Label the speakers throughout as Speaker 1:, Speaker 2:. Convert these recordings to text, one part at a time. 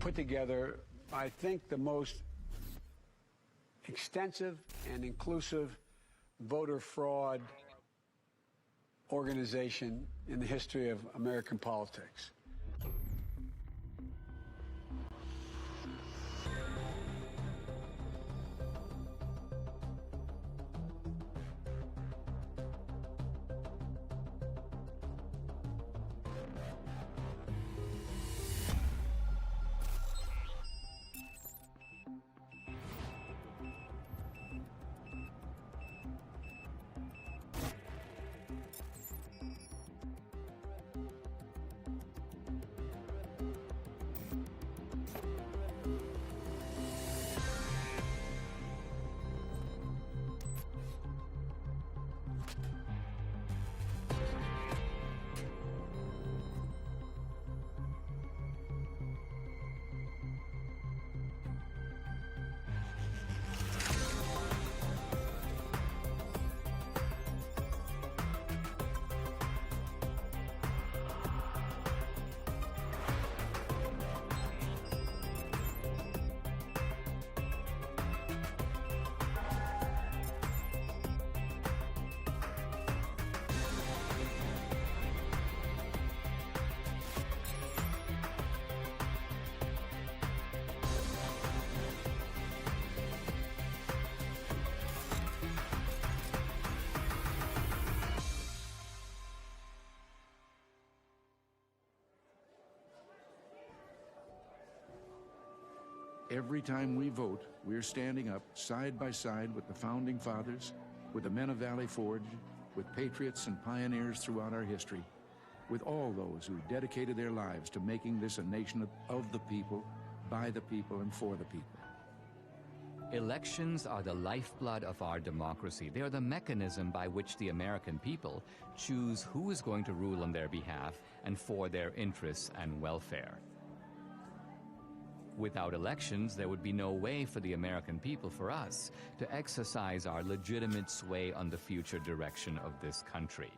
Speaker 1: put together, I think, the most extensive and inclusive voter fraud organization in the history of American politics.
Speaker 2: Every time we vote, we're standing up side by side with the Founding Fathers, with the men of Valley Forge, with patriots and pioneers throughout our history, with all those who dedicated their lives to making this a nation of the people, by the people, and for the people.
Speaker 3: Elections are the lifeblood of our democracy. They are the mechanism by which the American people choose who is going to rule on their behalf and for their interests and welfare. Without elections, there would be no way for the American people, for us, to exercise our legitimate sway on the future direction of this country.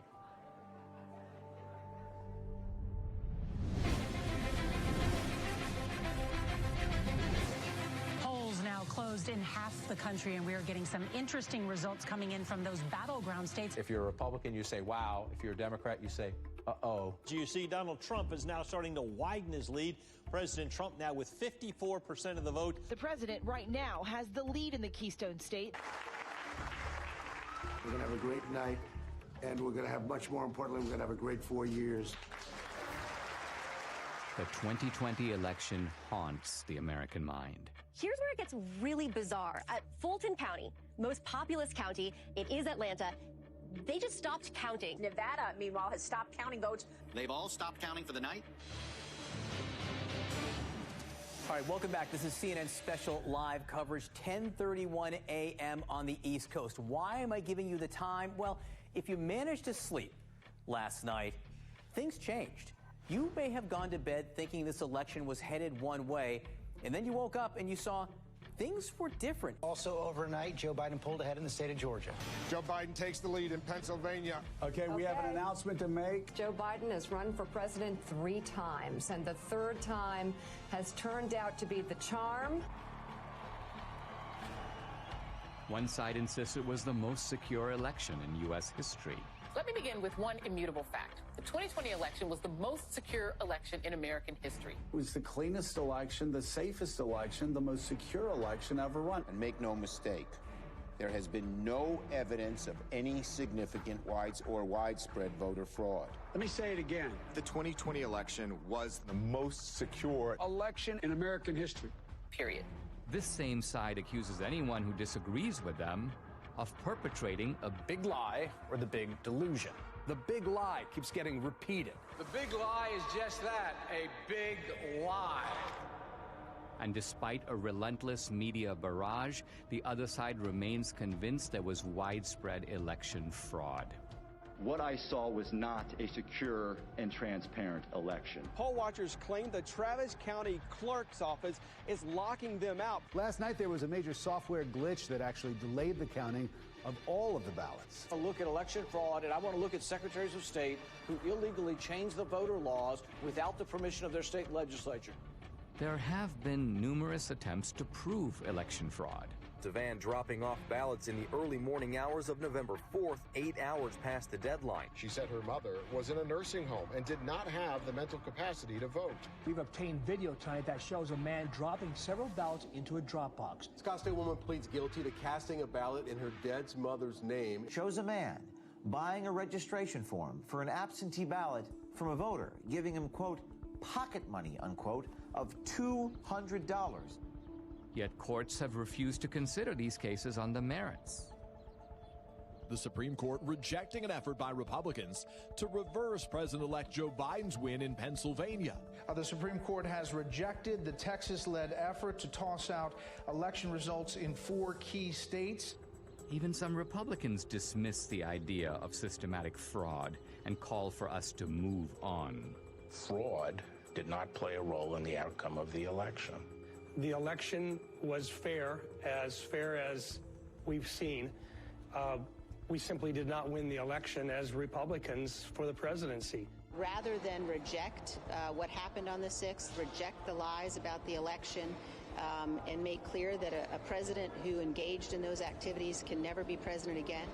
Speaker 4: Polls now closed in half the country, and we are getting some interesting results coming in from those battleground states.
Speaker 5: If you're a Republican, you say, wow. If you're a Democrat, you say, uh-oh.
Speaker 6: You see, Donald Trump is now starting to widen his lead. President Trump now with 54% of the vote.
Speaker 7: The president right now has the lead in the Keystone State.
Speaker 8: We're going to have a great night, and we're going to have, much more importantly, we're going to have a great 4 years.
Speaker 3: The 2020 election haunts the American mind.
Speaker 9: Here's where it gets really bizarre. At Fulton County, most populous county, it is Atlanta, they just stopped counting.
Speaker 10: Nevada, meanwhile, has stopped counting votes.
Speaker 11: They've all stopped counting for the night?
Speaker 12: All right, welcome back. This is CNN's special live coverage, 10:31 a.m. on the East Coast. Why am I giving you the time? Well, if you managed to sleep last night, things changed. You may have gone to bed thinking this election was headed one way, and then you woke up and you saw things were different.
Speaker 13: Also overnight, Joe Biden pulled ahead in the state of Georgia.
Speaker 14: Joe Biden takes the lead in Pennsylvania.
Speaker 1: Okay, we have an announcement to make.
Speaker 15: Joe Biden has run for president 3 times, and the 3rd time has turned out to be the charm.
Speaker 3: One side insists it was the most secure election in U.S. history.
Speaker 16: Let me begin with one immutable fact. The 2020 election was the most secure election in American history.
Speaker 17: It was the cleanest election, the safest election, the most secure election ever run.
Speaker 18: And make no mistake, there has been no evidence of any significant widespread voter fraud.
Speaker 1: Let me say it again.
Speaker 14: The 2020 election was the most secure
Speaker 1: election in American history.
Speaker 16: Period.
Speaker 3: This same side accuses anyone who disagrees with them of perpetrating a big lie or the big delusion.
Speaker 19: The big lie keeps getting repeated.
Speaker 1: The big lie is just that, a big lie.
Speaker 3: And despite a relentless media barrage, the other side remains convinced there was widespread election fraud.
Speaker 20: What I saw was not a secure and transparent election.
Speaker 6: Poll watchers claim the Travis County Clerk's Office is locking them out.
Speaker 2: Last night there was a major software glitch that actually delayed the counting of all of the ballots.
Speaker 6: I look at election fraud, and I want to look at secretaries of state who illegally changed the voter laws without the permission of their state legislature.
Speaker 3: There have been numerous attempts to prove election fraud.
Speaker 21: The van dropping off ballots in the early morning hours of November 4th, 8 hours past the deadline.
Speaker 22: She said her mother was in a nursing home and did not have the mental capacity to vote.
Speaker 23: We've obtained video tonight that shows a man dropping several ballots into a drop box.
Speaker 24: Scottsdale woman pleads guilty to casting a ballot in her dead mother's name.
Speaker 25: Shows a man buying a registration form for an absentee ballot from a voter, giving him, quote, pocket money, unquote, of $200.
Speaker 3: Yet courts have refused to consider these cases on the merits.
Speaker 26: The Supreme Court rejecting an effort by Republicans to reverse President-elect Joe Biden's win in Pennsylvania.
Speaker 27: The Supreme Court has rejected the Texas-led effort to toss out election results in 4 key states.
Speaker 3: Even some Republicans dismiss the idea of systematic fraud and call for us to move on.
Speaker 28: Fraud did not play a role in the outcome of the election.
Speaker 29: The election was fair as we've seen. We simply did not win the election as Republicans for the presidency.
Speaker 30: Rather than reject what happened on the 6th, reject the lies about the election, and make clear that a president who engaged in those activities can never be president again.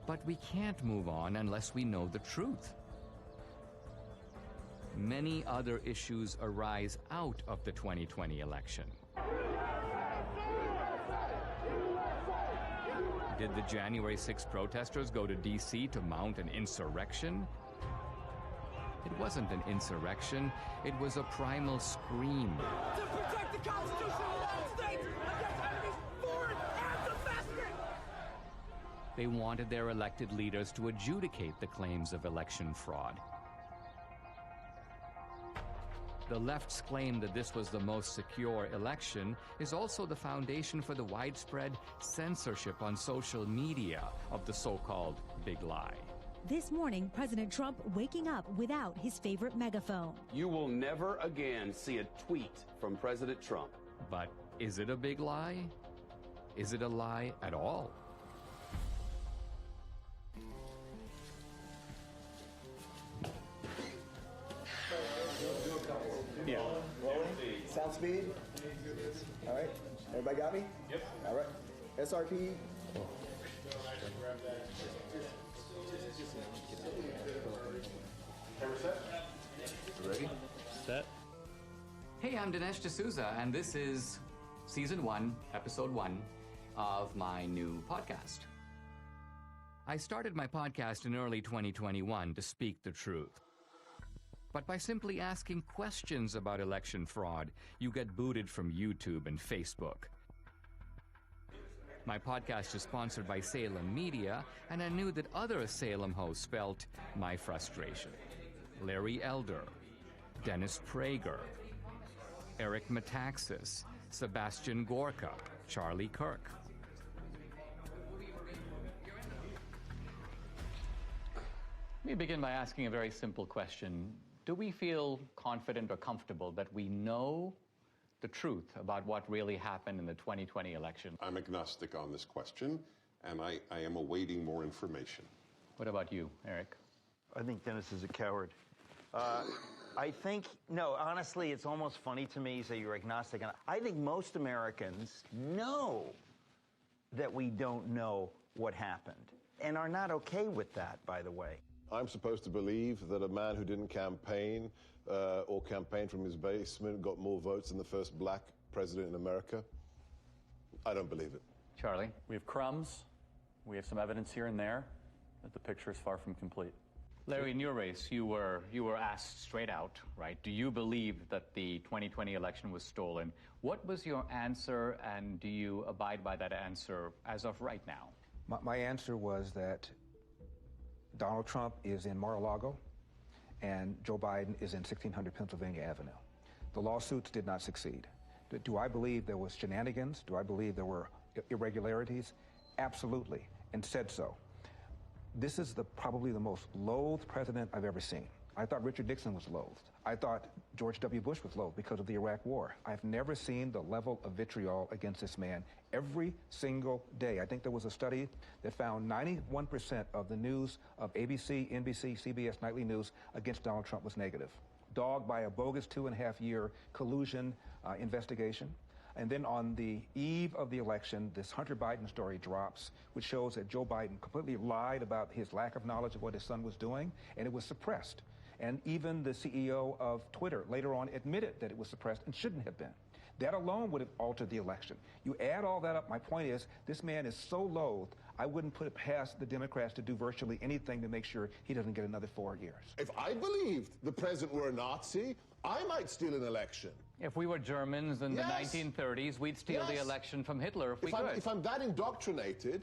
Speaker 3: But we can't move on unless we know the truth. Many other issues arise out of the 2020 election. Did the January 6th protesters go to D.C. to mount an insurrection? It wasn't an insurrection, it was a primal scream.
Speaker 31: To protect the Constitution of the United States against enemies foreign and domestic!
Speaker 3: They wanted their elected leaders to adjudicate the claims of election fraud. The left's claim that this was the most secure election is also the foundation for the widespread censorship on social media of the so-called big lie.
Speaker 32: This morning, President Trump waking up without his favorite megaphone.
Speaker 33: You will never again see a tweet from President Trump.
Speaker 3: But is it a big lie? Is it a lie at all?
Speaker 34: Yeah. Rolling. Sound speed. All right. Everybody got me? Yep. All right. SRP.
Speaker 3: Ready? Set. Hey, I'm Dinesh D'Souza, and this is Season 1, Episode 1 of my new podcast. I started my podcast in early 2021 to speak the truth. But by simply asking questions about election fraud, you get booted from YouTube and Facebook. My podcast is sponsored by Salem Media, and I knew that other Salem hosts felt my frustration. Larry Elder, Dennis Prager, Eric Metaxas, Sebastian Gorka, Charlie Kirk. Let me begin by asking a very simple question. Do we feel confident or comfortable that we know the truth about what really happened in the 2020 election?
Speaker 35: I'm agnostic on this question, and I am awaiting more information.
Speaker 3: What about you, Eric?
Speaker 36: I think Dennis is a coward. I think, no, honestly, it's almost funny to me you say you're agnostic. And I think most Americans know that we don't know what happened and are not okay with that, by the way.
Speaker 37: I'm supposed to believe that a man who didn't campaign or campaign from his basement got more votes than the first black president in America. I don't believe it.
Speaker 3: Charlie?
Speaker 38: We have crumbs. We have some evidence here and there, but the picture is far from complete.
Speaker 3: Larry, in your race, you were asked straight out, right? Do you believe that the 2020 election was stolen? What was your answer, and do you abide by that answer as of right now?
Speaker 39: My answer was that Donald Trump is in Mar-a-Lago, and Joe Biden is in 1600 Pennsylvania Avenue. The lawsuits did not succeed. Do I believe there was shenanigans? Do I believe there were irregularities? Absolutely, and said so. This is probably the most loathed president I've ever seen. I thought Richard Nixon was loathed. I thought George W. Bush was loathed because of the Iraq War. I've never seen the level of vitriol against this man every single day. I think there was a study that found 91% of the news of ABC, NBC, CBS nightly news against Donald Trump was negative. dogged by a bogus 2.5-year collusion investigation. And then on the eve of the election, this Hunter Biden story drops, which shows that Joe Biden completely lied about his lack of knowledge of what his son was doing, and it was suppressed. And even the CEO of Twitter later on admitted that it was suppressed and shouldn't have been. That alone would have altered the election. You add all that up, my point is, this man is so loathed, I wouldn't put it past the Democrats to do virtually anything to make sure he doesn't get another 4 years.
Speaker 37: If I believed the president were a Nazi, I might steal an election.
Speaker 3: If we were Germans in the 1930s, we'd steal the election from Hitler if we could.
Speaker 37: If I'm that indoctrinated,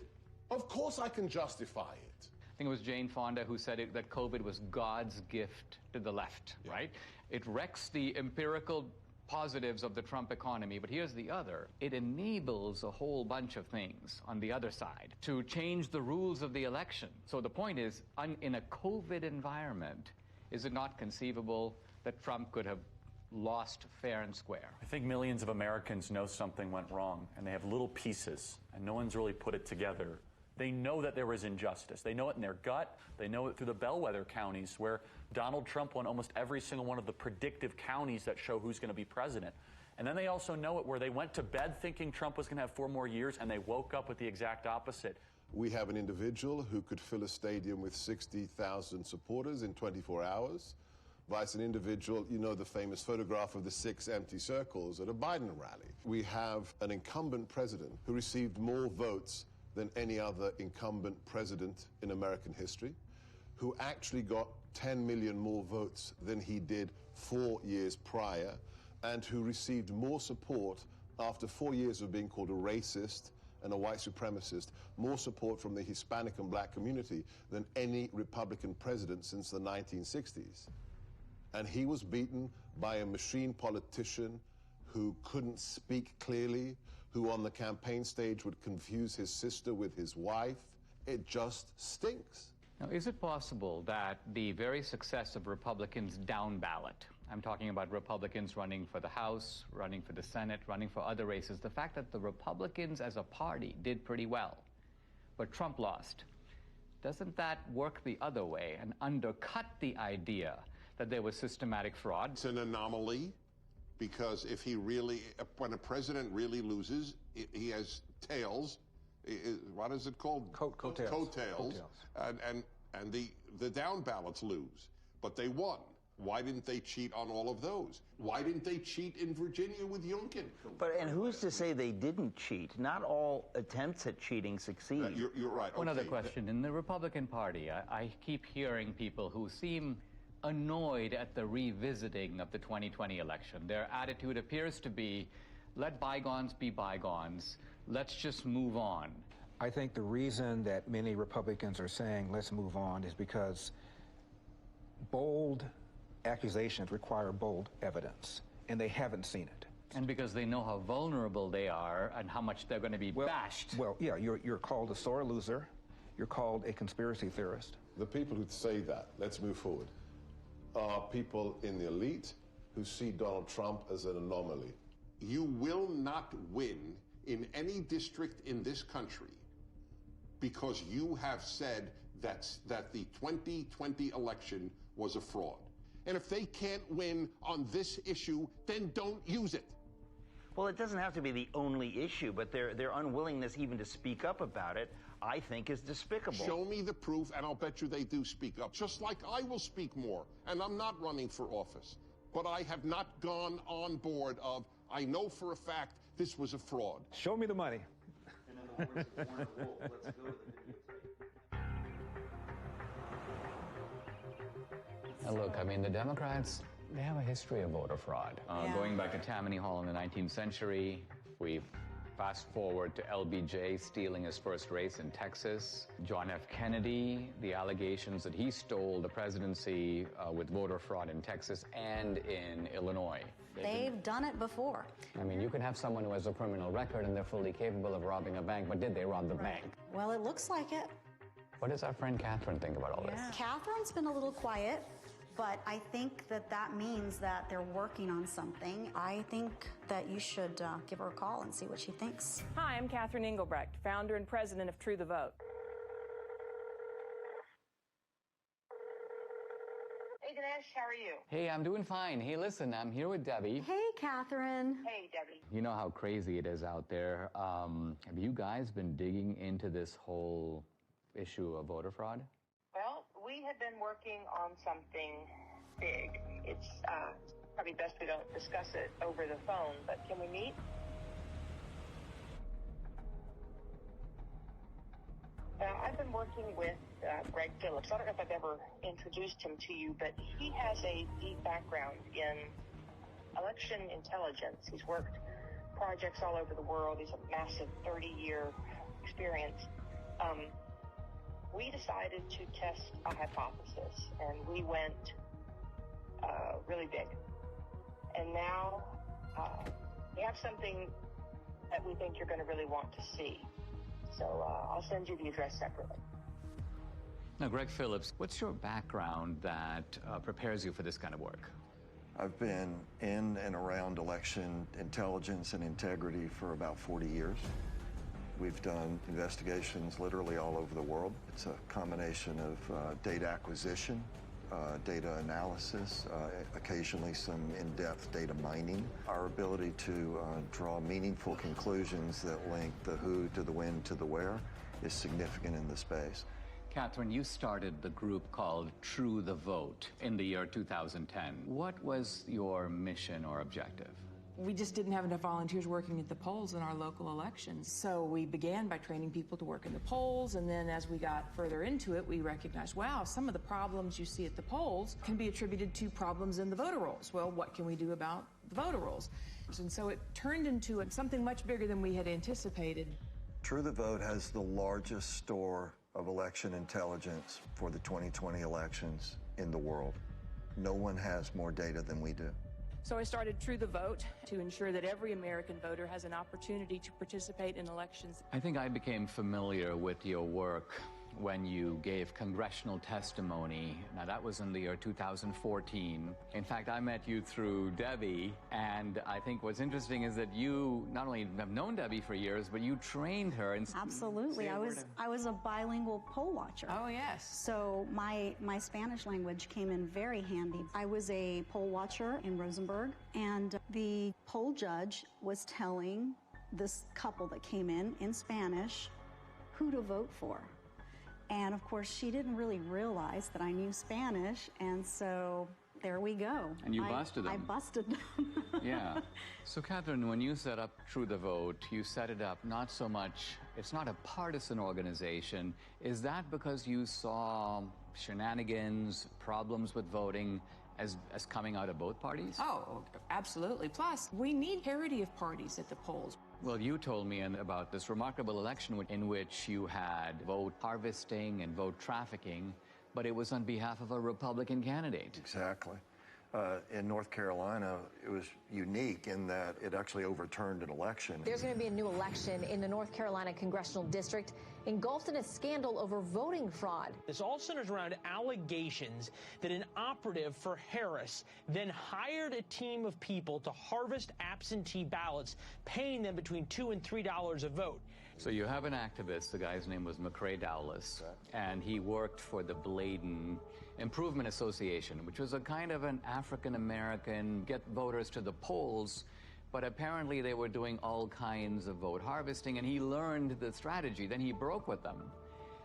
Speaker 37: of course I can justify it.
Speaker 3: I think it was Jane Fonda who said that COVID was God's gift to the left, right? It wrecks the empirical positives of the Trump economy, but here's the other. It enables a whole bunch of things on the other side to change the rules of the election. So the point is, in a COVID environment, is it not conceivable that Trump could have lost fair and square?
Speaker 38: I think millions of Americans know something went wrong, and they have little pieces, and no one's really put it together. They know that there was injustice. They know it in their gut. They know it through the bellwether counties where Donald Trump won almost every single one of the predictive counties that show who's going to be president. And then they also know it where they went to bed thinking Trump was going to have 4 more years, and they woke up with the exact opposite.
Speaker 37: We have an individual who could fill a stadium with 60,000 supporters in 24 hours, vice an individual, you know, the famous photograph of the 6 empty circles at a Biden rally. We have an incumbent president who received more votes than any other incumbent president in American history, who actually got 10 million more votes than he did 4 years prior, and who received more support after 4 years of being called a racist and a white supremacist, more support from the Hispanic and black community than any Republican president since the 1960s. And he was beaten by a machine politician who couldn't speak clearly, who on the campaign stage would confuse his sister with his wife. It just stinks.
Speaker 3: Now, is it possible that the very success of Republicans down ballot, I'm talking about Republicans running for the House, running for the Senate, running for other races, the fact that the Republicans as a party did pretty well, but Trump lost, doesn't that work the other way and undercut the idea that there was systematic fraud?
Speaker 35: It's an anomaly. Because if he really, when a president really loses, he has tails. What is it called?
Speaker 39: Coattails.
Speaker 35: Coattails. And the down ballots lose. But they won. Why didn't they cheat on all of those? Why didn't they cheat in Virginia with Youngkin?
Speaker 36: And who's to say they didn't cheat? Not all attempts at cheating succeed.
Speaker 35: You're right.
Speaker 3: One other question. In the Republican Party, I keep hearing people who seem annoyed at the revisiting of the 2020 election. Their attitude appears to be, let bygones be bygones. Let's just move on.
Speaker 39: I think the reason that many Republicans are saying let's move on is because bold accusations require bold evidence, and they haven't seen it.
Speaker 3: And because they know how vulnerable they are and how much they're going to be bashed.
Speaker 39: Well, yeah, you're called a sore loser. You're called a conspiracy theorist.
Speaker 37: The people who say that, let's move forward, are people in the elite who see Donald Trump as an anomaly.
Speaker 35: You will not win in any district in this country because you have said that the 2020 election was a fraud. And if they can't win on this issue, then don't use it.
Speaker 36: Well, it doesn't have to be the only issue, but their unwillingness even to speak up about it, I think, is despicable.
Speaker 35: Show me the proof, and I'll bet you they do speak up. Just like I will speak more, and I'm not running for office. But I have not gone on board of, I know for a fact this was a fraud.
Speaker 39: Show me the money.
Speaker 35: And in the words of Warner Wolf, let's go to the videotape.
Speaker 3: Now look, I mean, the Democrats, they have a history of voter fraud. Going back to Tammany Hall in the 19th century, we fast forward to LBJ stealing his first race in Texas. John F. Kennedy, the allegations that he stole the presidency with voter fraud in Texas and in Illinois.
Speaker 1: They've done it before.
Speaker 3: I mean, you can have someone who has a criminal record and they're fully capable of robbing a bank, but did they rob the bank?
Speaker 1: Well, it looks like it.
Speaker 3: What does our friend Catherine think about all this?
Speaker 1: Catherine's been a little quiet, but I think that means that they're working on something. I think that you should give her a call and see what she thinks.
Speaker 2: Hi, I'm Catherine Engelbrecht, founder and president of True the Vote.
Speaker 4: Hey, Dinesh, how are you?
Speaker 3: Hey, I'm doing fine. Hey, listen, I'm here with Debbie.
Speaker 1: Hey, Catherine.
Speaker 4: Hey, Debbie.
Speaker 3: You know how crazy it is out there. Have you guys been digging into this whole issue of voter fraud?
Speaker 4: Well, we have been working on something big. It's probably best we don't discuss it over the phone, but can we meet? I've been working with Greg Phillips. I don't know if I've ever introduced him to you, but he has a deep background in election intelligence. He's worked projects all over the world. He's a massive 30-year experience. We decided to test a hypothesis, and we went really big. And now we have something that we think you're going to really want to see. So I'll send you the address separately.
Speaker 3: Now, Greg Phillips, what's your background that prepares you for this kind of work?
Speaker 5: I've been in and around election intelligence and integrity for about 40 years. We've done investigations literally all over the world. It's a combination of data acquisition, data analysis, occasionally some in-depth data mining. Our ability to draw meaningful conclusions that link the who to the when to the where is significant in the space.
Speaker 3: Catherine, you started the group called True the Vote in the year 2010. What was your mission or objective?
Speaker 2: We just didn't have enough volunteers working at the polls in our local elections. So we began by training people to work in the polls, and then as we got further into it, we recognized, wow, some of the problems you see at the polls can be attributed to problems in the voter rolls. Well, what can we do about the voter rolls? And so it turned into something much bigger than we had anticipated.
Speaker 5: True the Vote has the largest store of election intelligence for the 2020 elections in the world. No one has more data than we do.
Speaker 2: So I started True the Vote to ensure that every American voter has an opportunity to participate in elections.
Speaker 3: I think I became familiar with your work when you gave congressional testimony. Now, that was in the year 2014. In fact, I met you through Debbie, and I think what's interesting is that you not only have known Debbie for years, but you trained her.
Speaker 1: Absolutely. I was a bilingual poll watcher.
Speaker 2: Oh, yes.
Speaker 1: So my Spanish language came in very handy. I was a poll watcher in Rosenberg, and the poll judge was telling this couple that came in Spanish who to vote for. And of course, she didn't really realize that I knew Spanish, and so there we go.
Speaker 3: And you busted them.
Speaker 1: I busted them.
Speaker 3: Yeah. So, Catherine, when you set up True the Vote, you set it up not so much, it's not a partisan organization. Is that because you saw shenanigans, problems with voting as coming out of both parties?
Speaker 2: Oh, absolutely. Plus, we need parity of parties at the polls.
Speaker 3: Well, you told me about this remarkable election in which you had vote harvesting and vote trafficking, but it was on behalf of a Republican candidate.
Speaker 5: Exactly. In North Carolina, it was unique in that it actually overturned an election.
Speaker 6: There's going to be a new election in the North Carolina congressional district engulfed in a scandal over voting fraud.
Speaker 7: This all centers around allegations that an operative for Harris then hired a team of people to harvest absentee ballots, paying them between $2 and $3 a vote.
Speaker 3: So you have an activist, the guy's name was McCrae Dowless, and he worked for the Bladen Improvement Association, which was a kind of an African-American get voters to the polls, but apparently they were doing all kinds of vote harvesting, and he learned the strategy. Then he broke with them,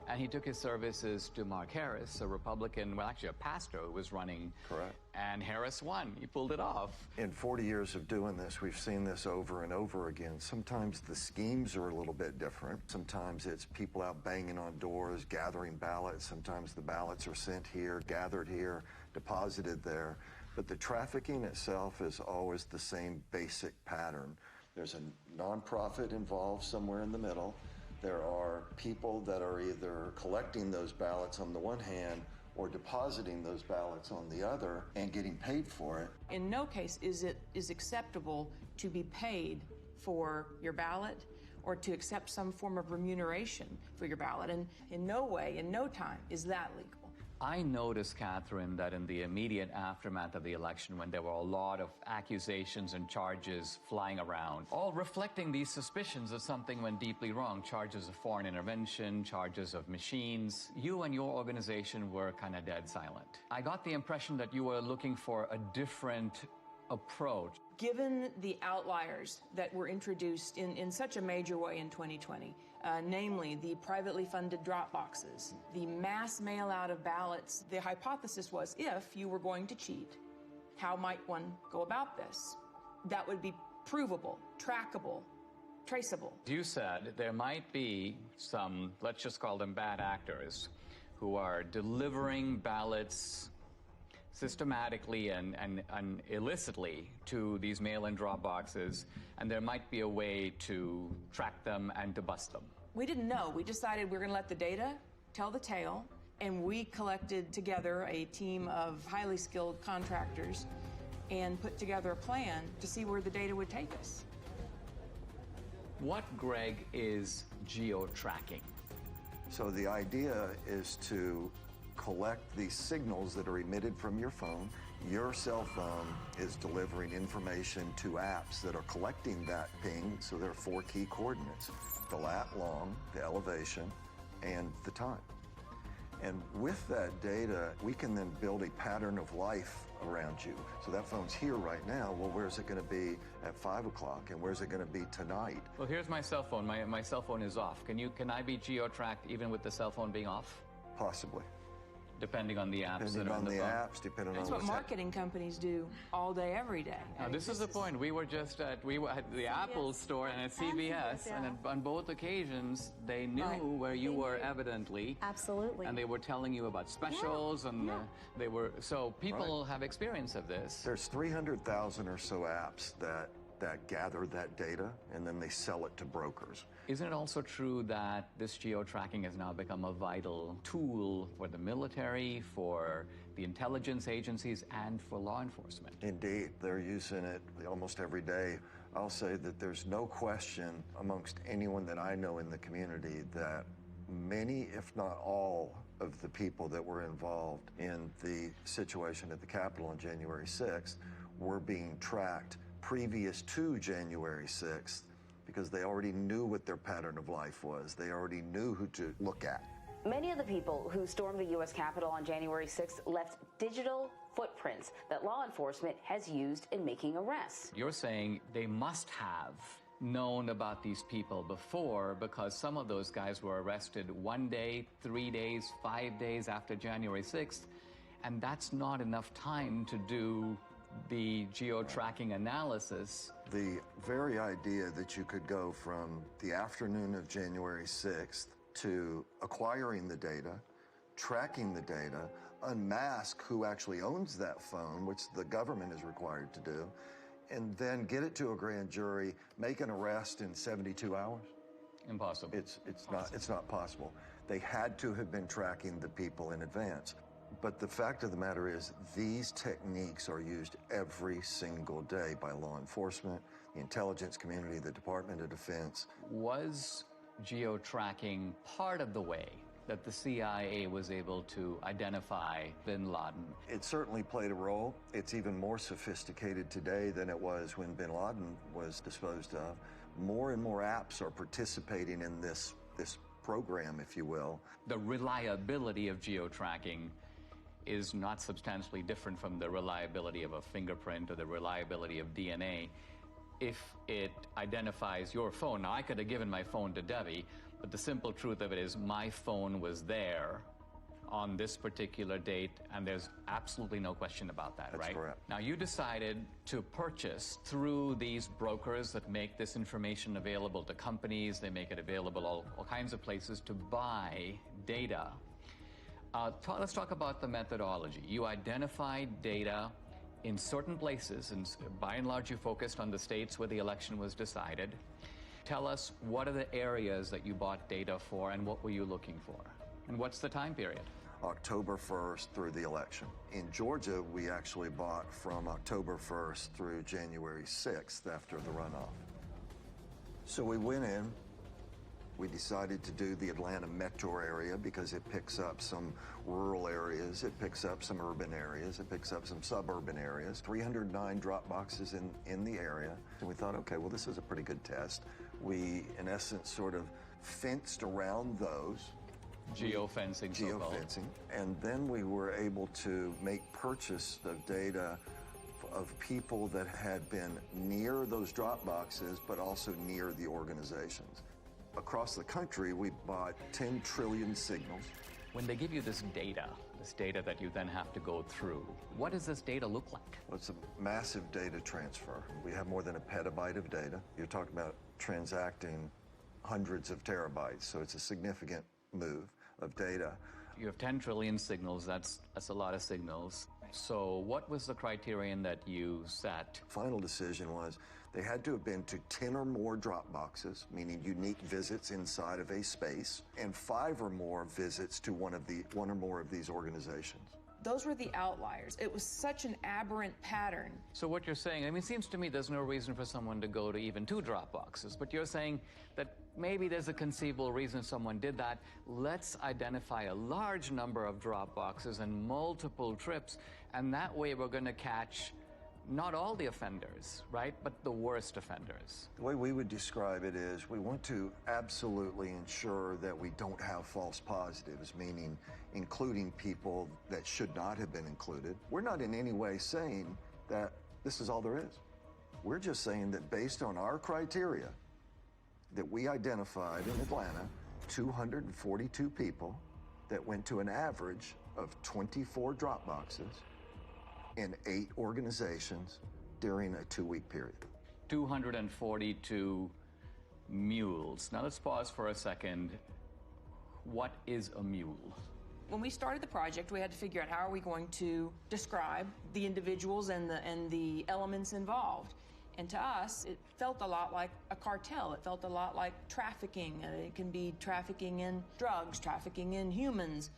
Speaker 3: and he took his services to Mark Harris, a Republican, well, actually a pastor who was running.
Speaker 5: Correct.
Speaker 3: And Harris won. He pulled it off.
Speaker 5: In 40 years of doing this, we've seen this over and over again. Sometimes the schemes are a little bit different. Sometimes it's people out banging on doors, gathering ballots. Sometimes the ballots are sent here, gathered here, deposited there. But the trafficking itself is always the same basic pattern. There's a nonprofit involved somewhere in the middle. There are people that are either collecting those ballots on the one hand or depositing those ballots on the other and getting paid for it.
Speaker 2: In no case is it acceptable to be paid for your ballot or to accept some form of remuneration for your ballot. And in no way, in no time, is that legal.
Speaker 3: I noticed, Catherine, that in the immediate aftermath of the election, when there were a lot of accusations and charges flying around, all reflecting these suspicions that something went deeply wrong, charges of foreign intervention, charges of machines, you and your organization were kind of dead silent. I got the impression that you were looking for a different approach.
Speaker 2: Given the outliers that were introduced in such a major way in 2020, namely the privately funded drop boxes, the mass mail out of ballots, the hypothesis was if you were going to cheat, how might one go about this? That would be provable, trackable, traceable.
Speaker 3: You said there might be some, let's just call them bad actors, who are delivering ballots systematically and illicitly to these mail-in drop boxes, and there might be a way to track them and to bust them.
Speaker 2: We didn't know. We decided we were going to let the data tell the tale, and we collected together a team of highly skilled contractors and put together a plan to see where the data would take us.
Speaker 3: What, Greg, is geo-tracking?
Speaker 5: So the idea is to collect these signals that are emitted from your phone. Your cell phone is delivering information to apps that are collecting that ping, so there are 4 key coordinates: the lat long, the elevation, and the time. And with that data, we can then build a pattern of life around you. So that phone's here right now. Well, where's it going to be at 5 o'clock, and where's it going to be tonight?
Speaker 3: Well, here's my cell phone. My cell phone is off. Can I be geo-tracked even with the cell phone being off?
Speaker 5: Possibly.
Speaker 3: Depending on the apps
Speaker 5: Depending
Speaker 3: that are
Speaker 5: on
Speaker 3: on the
Speaker 5: the
Speaker 3: phone.
Speaker 5: apps, depending
Speaker 2: That's
Speaker 5: on
Speaker 2: what
Speaker 5: what's
Speaker 2: marketing companies do all day, every day.
Speaker 3: Now, this is the point. We were just at the Apple store and at CVS, and on both occasions, they knew where you were evidently.
Speaker 1: Absolutely.
Speaker 3: And they were telling you about specials, and they were, so people have experience of this.
Speaker 5: There's 300,000 or so apps that gather that data, and then they sell it to brokers.
Speaker 3: Isn't it also true that this geo-tracking has now become a vital tool for the military, for the intelligence agencies, and for law enforcement?
Speaker 5: Indeed, they're using it almost every day. I'll say that there's no question amongst anyone that I know in the community that many, if not all, of the people that were involved in the situation at the Capitol on January 6th were being tracked previous to January 6th, because they already knew what their pattern of life was. They already knew who to look at.
Speaker 8: Many of the people who stormed the U.S. Capitol on January 6th left digital footprints that law enforcement has used in making arrests.
Speaker 3: You're saying they must have known about these people before, because some of those guys were arrested 1 day, 3 days, 5 days after January 6th, and that's not enough time to do the geo-tracking analysis.
Speaker 5: The very idea that you could go from the afternoon of January 6th to acquiring the data, tracking the data, unmask who actually owns that phone, which the government is required to do, and then get it to a grand jury, make an arrest in 72 hours?
Speaker 3: Impossible.
Speaker 5: It's not possible. They had to have been tracking the people in advance. But the fact of the matter is, these techniques are used every single day by law enforcement, the intelligence community, the Department of Defense.
Speaker 3: Was geo-tracking part of the way that the CIA was able to identify bin Laden?
Speaker 5: It certainly played a role. It's even more sophisticated today than it was when bin Laden was disposed of. More and more apps are participating in this program, if you will.
Speaker 3: The reliability of geo-tracking is not substantially different from the reliability of a fingerprint or the reliability of DNA. If it identifies your phone, now I could have given my phone to Debbie, but the simple truth of it is my phone was there on this particular date, and there's absolutely no question about that, right?
Speaker 5: That's correct.
Speaker 3: Now, you decided to purchase through these brokers that make this information available to companies. They make it available all kinds of places to buy data. Let's talk about the methodology. You identified data in certain places, and by and large you focused on the states where the election was decided. Tell us, what are the areas that you bought data for, and what were you looking for? And what's the time period?
Speaker 5: October 1st through the election. In Georgia, we actually bought from October 1st through January 6th after the runoff. So we went in, We decided to do the Atlanta metro area because it picks up some rural areas, it picks up some urban areas, it picks up some suburban areas. 309 drop boxes in the area. And we thought, okay, well, this is a pretty good test. We, in essence, sort of fenced around those.
Speaker 3: Geofencing, so-called.
Speaker 5: Geofencing. And then we were able to make purchase of data of people that had been near those drop boxes, but also near the organizations. Across the country, we bought 10 trillion signals.
Speaker 3: When they give you this data that you then have to go through, what does this data look like?
Speaker 5: Well, it's a massive data transfer. We have more than a petabyte of data. You're talking about transacting hundreds of terabytes, so it's a significant move of data.
Speaker 3: You have 10 trillion signals, that's a lot of signals. So what was the criterion that you set?
Speaker 5: Final decision was they had to have been to 10 or more drop boxes, meaning unique visits inside of a space, and 5 or more visits to one or more of these organizations.
Speaker 2: Those were the outliers. It was such an aberrant pattern.
Speaker 3: So what you're saying, I mean, it seems to me there's no reason for someone to go to even 2 drop boxes, but you're saying that maybe there's a conceivable reason someone did that. Let's identify a large number of drop boxes and multiple trips, and that way we're going to catch not all the offenders, right, but the worst offenders.
Speaker 5: The way we would describe it is we want to absolutely ensure that we don't have false positives, meaning including people that should not have been included. We're not in any way saying that this is all there is. We're just saying that based on our criteria that we identified in Atlanta, 242 people that went to an average of 24 drop boxes in 8 organizations during a 2-week period.
Speaker 3: 242 mules. Now let's pause for a second. What is a mule?
Speaker 2: When we started the project, we had to figure out how are we going to describe the individuals and the elements involved. And to us, it felt a lot like a cartel. It felt a lot like trafficking. It can be trafficking in drugs, trafficking in humans.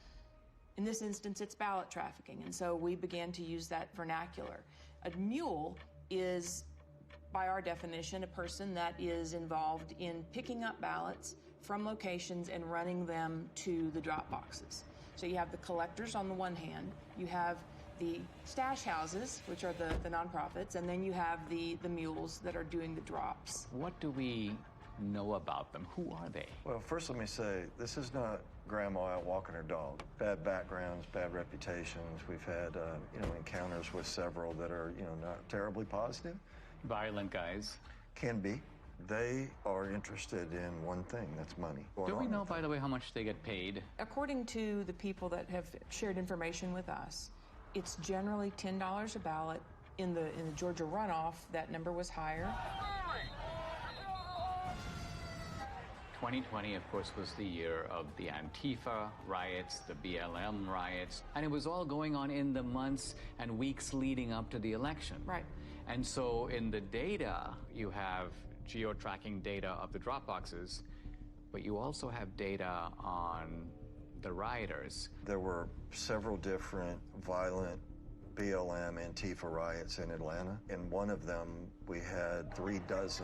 Speaker 2: In this instance, it's ballot trafficking, and so we began to use that vernacular. A mule is, by our definition, a person that is involved in picking up ballots from locations and running them to the drop boxes. So you have the collectors on the one hand, you have the stash houses, which are the nonprofits, and then you have the mules that are doing the drops.
Speaker 3: What do we know about them? Who are they?
Speaker 5: Well, first let me say, this is not grandma out walking her dog. Bad backgrounds, bad reputations. We've had, encounters with several that are, not terribly positive.
Speaker 3: Violent guys.
Speaker 5: Can be. They are interested in one thing, that's money.
Speaker 3: Do we know, by the way, how much they get paid?
Speaker 2: According to the people that have shared information with us, it's generally $10 a ballot. In the Georgia runoff, that number was higher.
Speaker 3: 2020, of course, was the year of the Antifa riots, the BLM riots, and it was all going on in the months and weeks leading up to the election.
Speaker 2: Right.
Speaker 3: And so in the data, you have geo-tracking data of the drop boxes, but you also have data on the rioters.
Speaker 5: There were several different violent BLM Antifa riots in Atlanta. In one of them, we had 36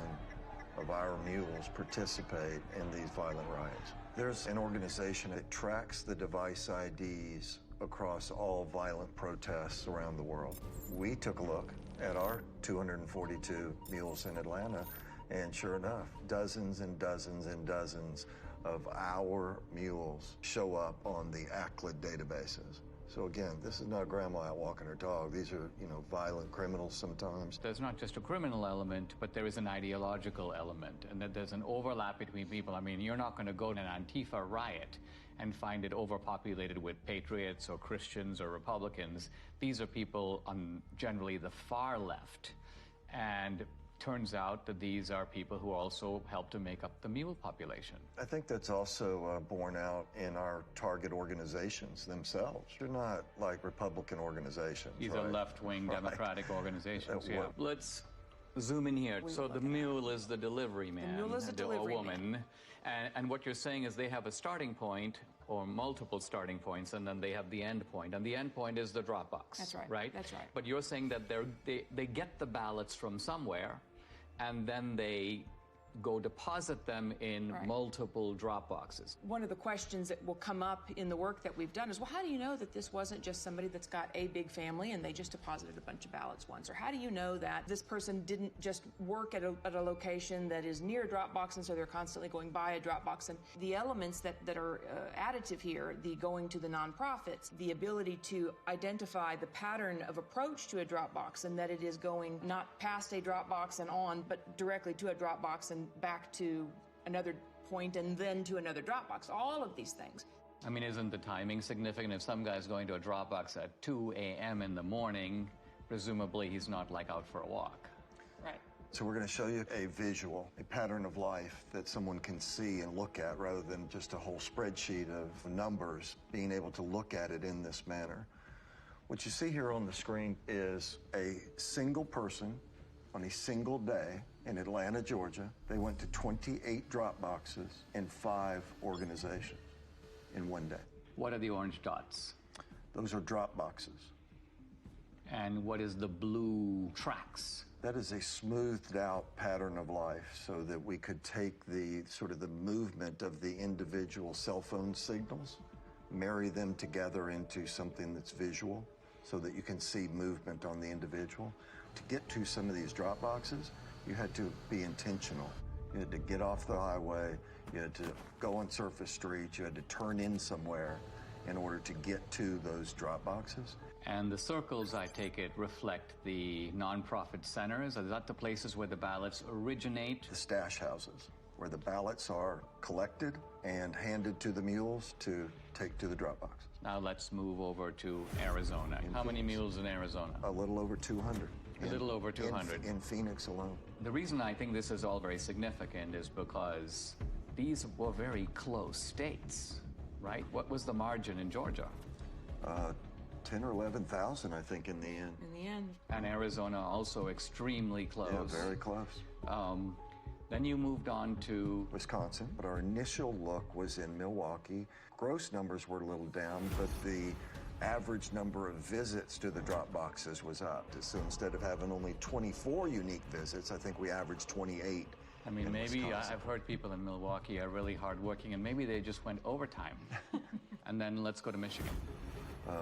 Speaker 5: of our mules participate in these violent riots. There's an organization that tracks the device IDs across all violent protests around the world. We took a look at our 242 mules in Atlanta, and sure enough, dozens and dozens and dozens of our mules show up on the ACLID databases. So again, this is not grandma out walking her dog. These are, violent criminals sometimes.
Speaker 3: There's not just a criminal element, but there is an ideological element, and that there's an overlap between people. I mean, you're not going to go to an Antifa riot and find it overpopulated with patriots or Christians or Republicans. These are people on generally the far left. And turns out that these are people who also help to make up the mule population.
Speaker 5: I think that's also borne out in our target organizations themselves. They're not like Republican organizations.
Speaker 3: These
Speaker 5: right?
Speaker 3: are left-wing Democratic organizations, yeah. Let's zoom in here. So the mule is the delivery man.
Speaker 2: The mule is the delivery
Speaker 3: woman. And what you're saying is they have a starting point or multiple starting points, and then they have the end point. And the end point is the drop box.
Speaker 2: That's right.
Speaker 3: Right?
Speaker 2: That's right.
Speaker 3: But you're saying that they get the ballots from somewhere, and then they go deposit them in multiple drop boxes.
Speaker 2: One of the questions that will come up in the work that we've done is, well, how do you know that this wasn't just somebody that's got a big family and they just deposited a bunch of ballots once? Or how do you know that this person didn't just work at a location that is near a drop box and so they're constantly going by a drop box? And the elements that are additive here, the going to the nonprofits, the ability to identify the pattern of approach to a drop box, and that it is going not past a drop box and on, but directly to a drop box and back to another point and then to another drop box. All of these things.
Speaker 3: I mean, isn't the timing significant? If some guy's going to a drop box at 2 a.m. in the morning, presumably he's not like out for a walk.
Speaker 2: Right.
Speaker 5: So we're going to show you a visual, a pattern of life that someone can see and look at rather than just a whole spreadsheet of numbers, being able to look at it in this manner. What you see here on the screen is a single person on a single day in Atlanta, Georgia. They went to 28 drop boxes in 5 organizations in one day.
Speaker 3: What are the orange dots?
Speaker 5: Those are drop boxes.
Speaker 3: And what is the blue tracks?
Speaker 5: That is a smoothed out pattern of life so that we could take the sort of the movement of the individual cell phone signals, marry them together into something that's visual so that you can see movement on the individual. To get to some of these drop boxes, you had to be intentional. You had to get off the highway, you had to go on surface streets, you had to turn in somewhere in order to get to those drop boxes.
Speaker 3: And the circles, I take it, reflect the nonprofit centers? Are that the places where the ballots originate?
Speaker 5: The stash houses, where the ballots are collected and handed to the mules to take to the drop boxes.
Speaker 3: Now let's move over to Arizona. How many mules in Arizona?
Speaker 5: A little over 200.
Speaker 3: A little over 200.
Speaker 5: In Phoenix alone.
Speaker 3: The reason I think this is all very significant is because these were very close states, right? What was the margin in Georgia?
Speaker 5: 10 or 11,000, I think, in the end.
Speaker 2: In the end.
Speaker 3: And Arizona also extremely close.
Speaker 5: Yeah, very close.
Speaker 3: Then you moved on to
Speaker 5: Wisconsin, but our initial look was in Milwaukee. Gross numbers were a little down, but the average number of visits to the drop boxes was up. So instead of having only 24 unique visits, I think we averaged 28.
Speaker 3: I mean, maybe I've heard people in Milwaukee are really hardworking, and maybe they just went overtime. And then let's go to Michigan.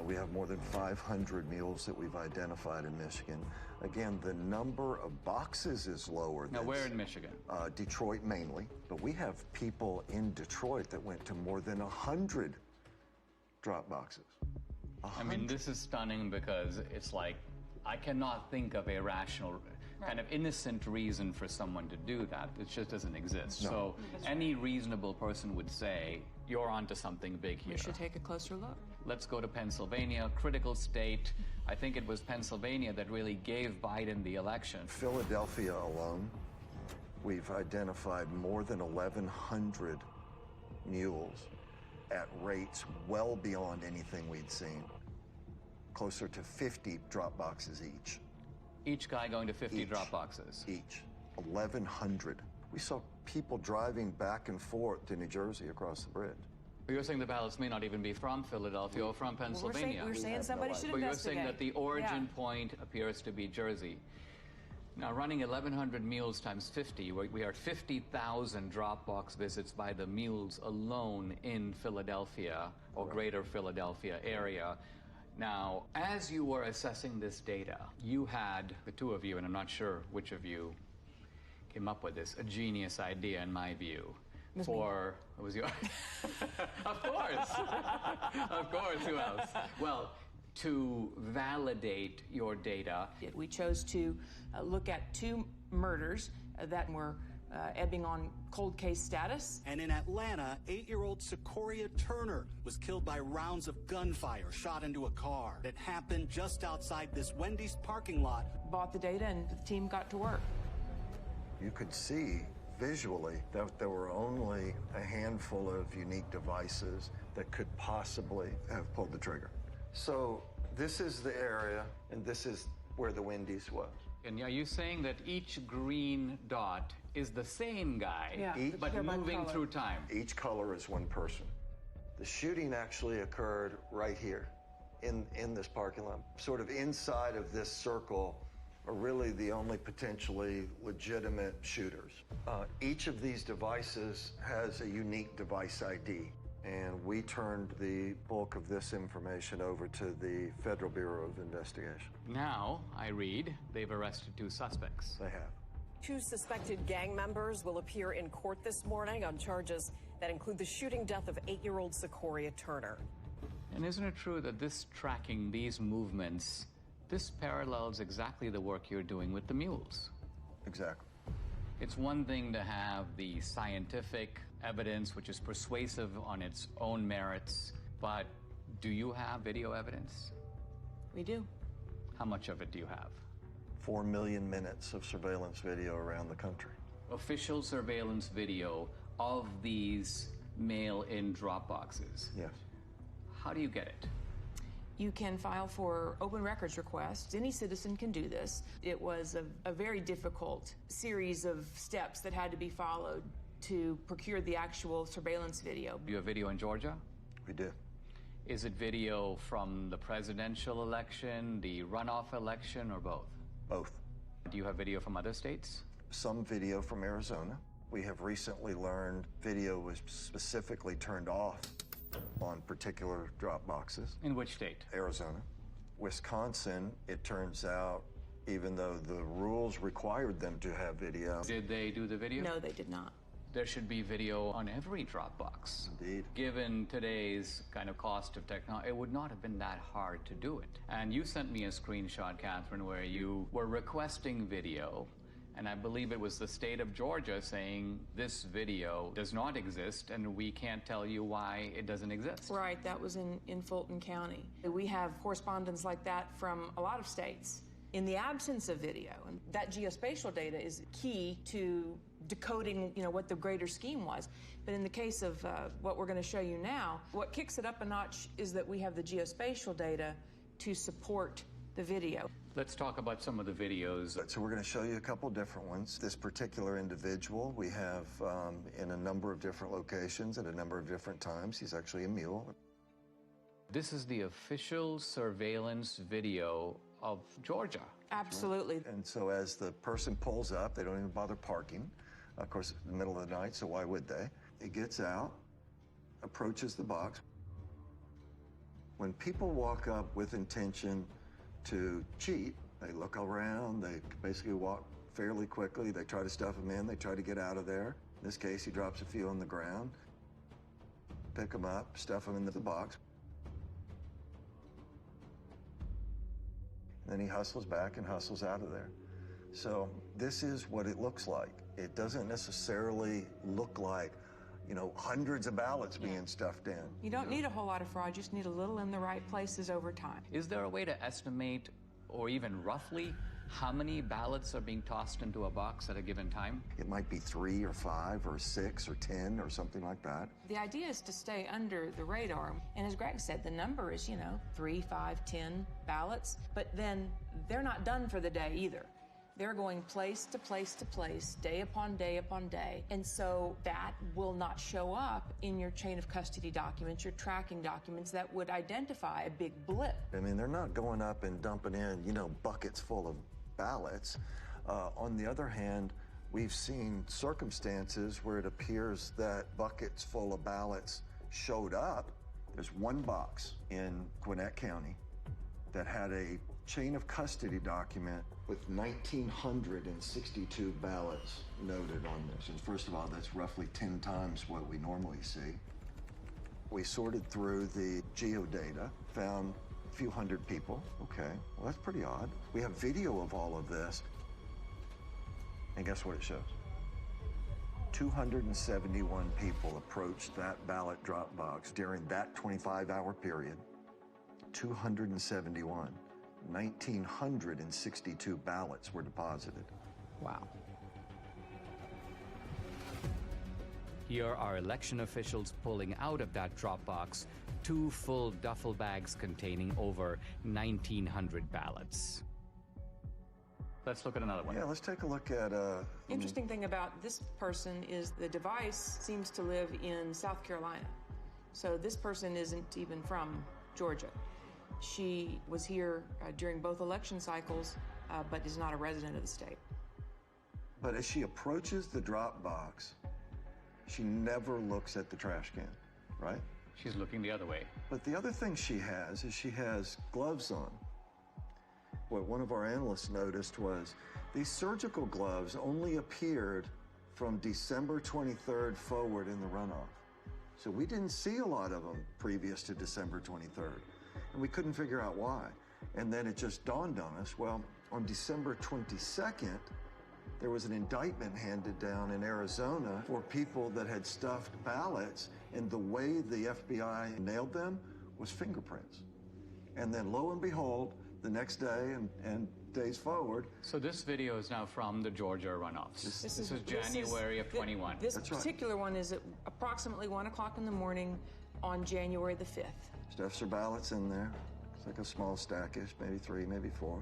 Speaker 5: We have more than 500 mules that we've identified in Michigan. Again, the number of boxes is lower.
Speaker 3: Now, where in Michigan?
Speaker 5: Detroit mainly, but we have people in Detroit that went to more than 100 drop boxes. 100.
Speaker 3: I mean, this is stunning because it's like, I cannot think of a rational, kind of innocent reason for someone to do that. It just doesn't exist.
Speaker 5: No.
Speaker 3: So any reasonable person would say, you're onto something big here.
Speaker 2: We should take a closer look.
Speaker 3: Let's go to Pennsylvania, critical state. I think it was Pennsylvania that really gave Biden the election.
Speaker 5: Philadelphia alone, we've identified more than 1,100 mules at rates well beyond anything we'd seen. Closer to 50 drop boxes each.
Speaker 3: Each guy going to 50 drop boxes?
Speaker 5: Each. 1,100. We saw people driving back and forth to New Jersey across the bridge.
Speaker 3: But you're saying the ballots may not even be from Philadelphia or from Pennsylvania.
Speaker 2: We're saying somebody should
Speaker 3: investigate. But you're saying that the origin
Speaker 2: Yeah.
Speaker 3: point appears to be Jersey. Now, running 1,100 mules times 50, we are at 50,000 drop box visits by the mules alone in Philadelphia or greater Philadelphia area. Now, as you were assessing this data, you had, the two of you, and I'm not sure which of you came up with this, a genius idea in my view. It was your, of course, of course, who else? Well, to validate your data.
Speaker 2: We chose to look at 2 murders that were ebbing on cold case status.
Speaker 9: And in Atlanta, 8-year-old Secoria Turner was killed by rounds of gunfire shot into a car. It happened just outside this Wendy's parking lot.
Speaker 2: Bought the data and the team got to work.
Speaker 5: You could see visually that there were only a handful of unique devices that could possibly have pulled the trigger. So this is the area, and this is where the Wendy's was.
Speaker 3: And are you saying that each green dot is the same guy, but moving through time?
Speaker 5: Each color is one person. The shooting actually occurred right here in this parking lot, sort of inside of this circle are really the only potentially legitimate shooters. Each of these devices has a unique device ID, and we turned the bulk of this information over to the Federal Bureau of Investigation.
Speaker 3: Now, I read, they've arrested 2 suspects.
Speaker 5: They have.
Speaker 10: 2 suspected gang members will appear in court this morning on charges that include the shooting death of 8-year-old Secoria Turner.
Speaker 3: And isn't it true that this tracking, these movements, this parallels exactly the work you're doing with the mules?
Speaker 5: Exactly.
Speaker 3: It's one thing to have the scientific evidence, which is persuasive on its own merits, but do you have video evidence?
Speaker 2: We do.
Speaker 3: How much of it do you have?
Speaker 5: 4 million minutes of surveillance video around the country.
Speaker 3: Official surveillance video of these mail-in drop boxes?
Speaker 5: Yes.
Speaker 3: How do you get it?
Speaker 2: You can file for open records requests. Any citizen can do this. It was a very difficult series of steps that had to be followed to procure the actual surveillance video.
Speaker 3: Do you have video in Georgia?
Speaker 5: We do.
Speaker 3: Is it video from the presidential election, the runoff election, or both?
Speaker 5: Both.
Speaker 3: Do you have video from other states?
Speaker 5: Some video from Arizona. We have recently learned video was specifically turned off on particular drop boxes.
Speaker 3: In which state?
Speaker 5: Arizona. Wisconsin, it turns out, even though the rules required them to have video.
Speaker 3: Did they do the video?
Speaker 2: No, they did not.
Speaker 3: There should be video on every drop box.
Speaker 5: Indeed.
Speaker 3: Given today's kind of cost of technology, it would not have been that hard to do it. And you sent me a screenshot, Catherine, where you were requesting video, and I believe it was the state of Georgia saying this video does not exist and we can't tell you why it doesn't exist.
Speaker 2: Right, that was in Fulton County. We have correspondence like that from a lot of states. In the absence of video, and that geospatial data is key to decoding, what the greater scheme was. But in the case of what we're going to show you now, what kicks it up a notch is that we have the geospatial data to support the video.
Speaker 3: Let's talk about some of the videos.
Speaker 5: So we're going to show you a couple different ones. This particular individual we have in a number of different locations at a number of different times. He's actually a mule.
Speaker 3: This is the official surveillance video of Georgia.
Speaker 2: Absolutely.
Speaker 5: And so as the person pulls up, they don't even bother parking. Of course, it's the middle of the night, so why would they? It gets out, approaches the box. When people walk up with intention to cheat, they look around, they basically walk fairly quickly, they try to stuff them in, they try to get out of there. In this case, he drops a few on the ground, pick them up, stuff them into the box. Then he hustles back and hustles out of there. So this is what it looks like. It doesn't necessarily look like, hundreds of ballots being stuffed in.
Speaker 2: You don't need a whole lot of fraud, you just need a little in the right places over time.
Speaker 3: Is there a way to estimate, or even roughly, how many ballots are being tossed into a box at a given time?
Speaker 5: It might be 3 or 5 or 6 or 10 or something like that.
Speaker 2: The idea is to stay under the radar. And as Greg said, the number is, 3, 5, 10 ballots. But then they're not done for the day either. They're going place to place to place, day upon day upon day. And so that will not show up in your chain of custody documents, your tracking documents that would identify a big blip.
Speaker 5: I mean, they're not going up and dumping in, buckets full of ballots. On the other hand, we've seen circumstances where it appears that buckets full of ballots showed up. There's one box in Gwinnett County that had a chain of custody document with 1,962 ballots noted on this. And first of all, that's roughly 10 times what we normally see. We sorted through the geodata, found a few hundred people. Okay, well, that's pretty odd. We have video of all of this. And guess what it shows? 271 people approached that ballot drop box during that 25-hour period. 271. 1,962 ballots were deposited.
Speaker 3: Wow. Here are election officials pulling out of that drop box 2 full duffel bags containing over 1,900 ballots. Let's look at another one.
Speaker 5: Yeah, let's take a look at...
Speaker 2: Interesting thing about this person is the device seems to live in South Carolina. So this person isn't even from Georgia. She was here during both election cycles, but is not a resident of the state.
Speaker 5: But as she approaches the drop box, she never looks at the trash can, right?
Speaker 3: She's looking the other way.
Speaker 5: But the other thing she has is she has gloves on. What one of our analysts noticed was these surgical gloves only appeared from December 23rd forward in the runoff. So we didn't see a lot of them previous to December 23rd, and we couldn't figure out why. And then it just dawned on us, well, on December 22nd, there was an indictment handed down in Arizona for people that had stuffed ballots, and the way the FBI nailed them was fingerprints. And then lo and behold, the next day and days forward.
Speaker 3: So this video is now from the Georgia runoffs. This is January of 21.
Speaker 2: This particular one is at approximately 1 o'clock in the morning on January the 5th.
Speaker 5: Stuffs her ballots in there. It's like a small stackish, maybe 3, maybe 4.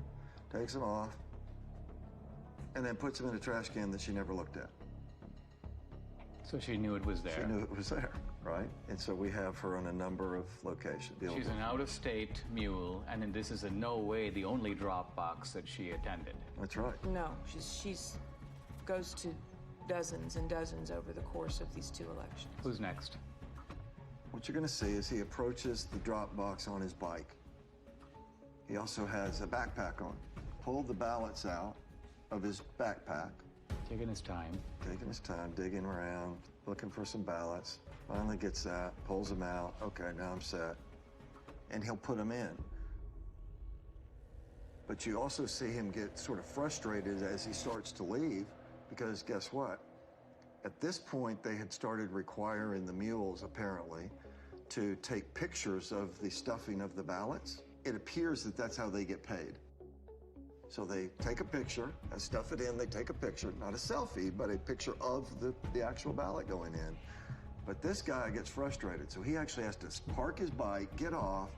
Speaker 5: Takes them off, and then puts them in a trash can that she never looked at.
Speaker 3: So she knew it was there.
Speaker 5: She knew it was there, right? And so we have her on a number of locations.
Speaker 3: She's an out-of-state mule, and then this is in no way the only drop box that she attended.
Speaker 5: That's right.
Speaker 2: No, she's goes to dozens and dozens over the course of these 2 elections.
Speaker 3: Who's next?
Speaker 5: What you're going to see is he approaches the drop box on his bike. He also has a backpack on. Pulled the ballots out of his backpack.
Speaker 3: Taking his time.
Speaker 5: Taking his time, digging around, looking for some ballots. Finally gets that, pulls them out. Okay, now I'm set. And he'll put them in. But you also see him get sort of frustrated as he starts to leave, because guess what? At this point, they had started requiring the mules, apparently, to take pictures of the stuffing of the ballots. It appears that that's how they get paid. So they take a picture, stuff it in, they take a picture, not a selfie, but a picture of the actual ballot going in. But this guy gets frustrated, so he actually has to park his bike, get off.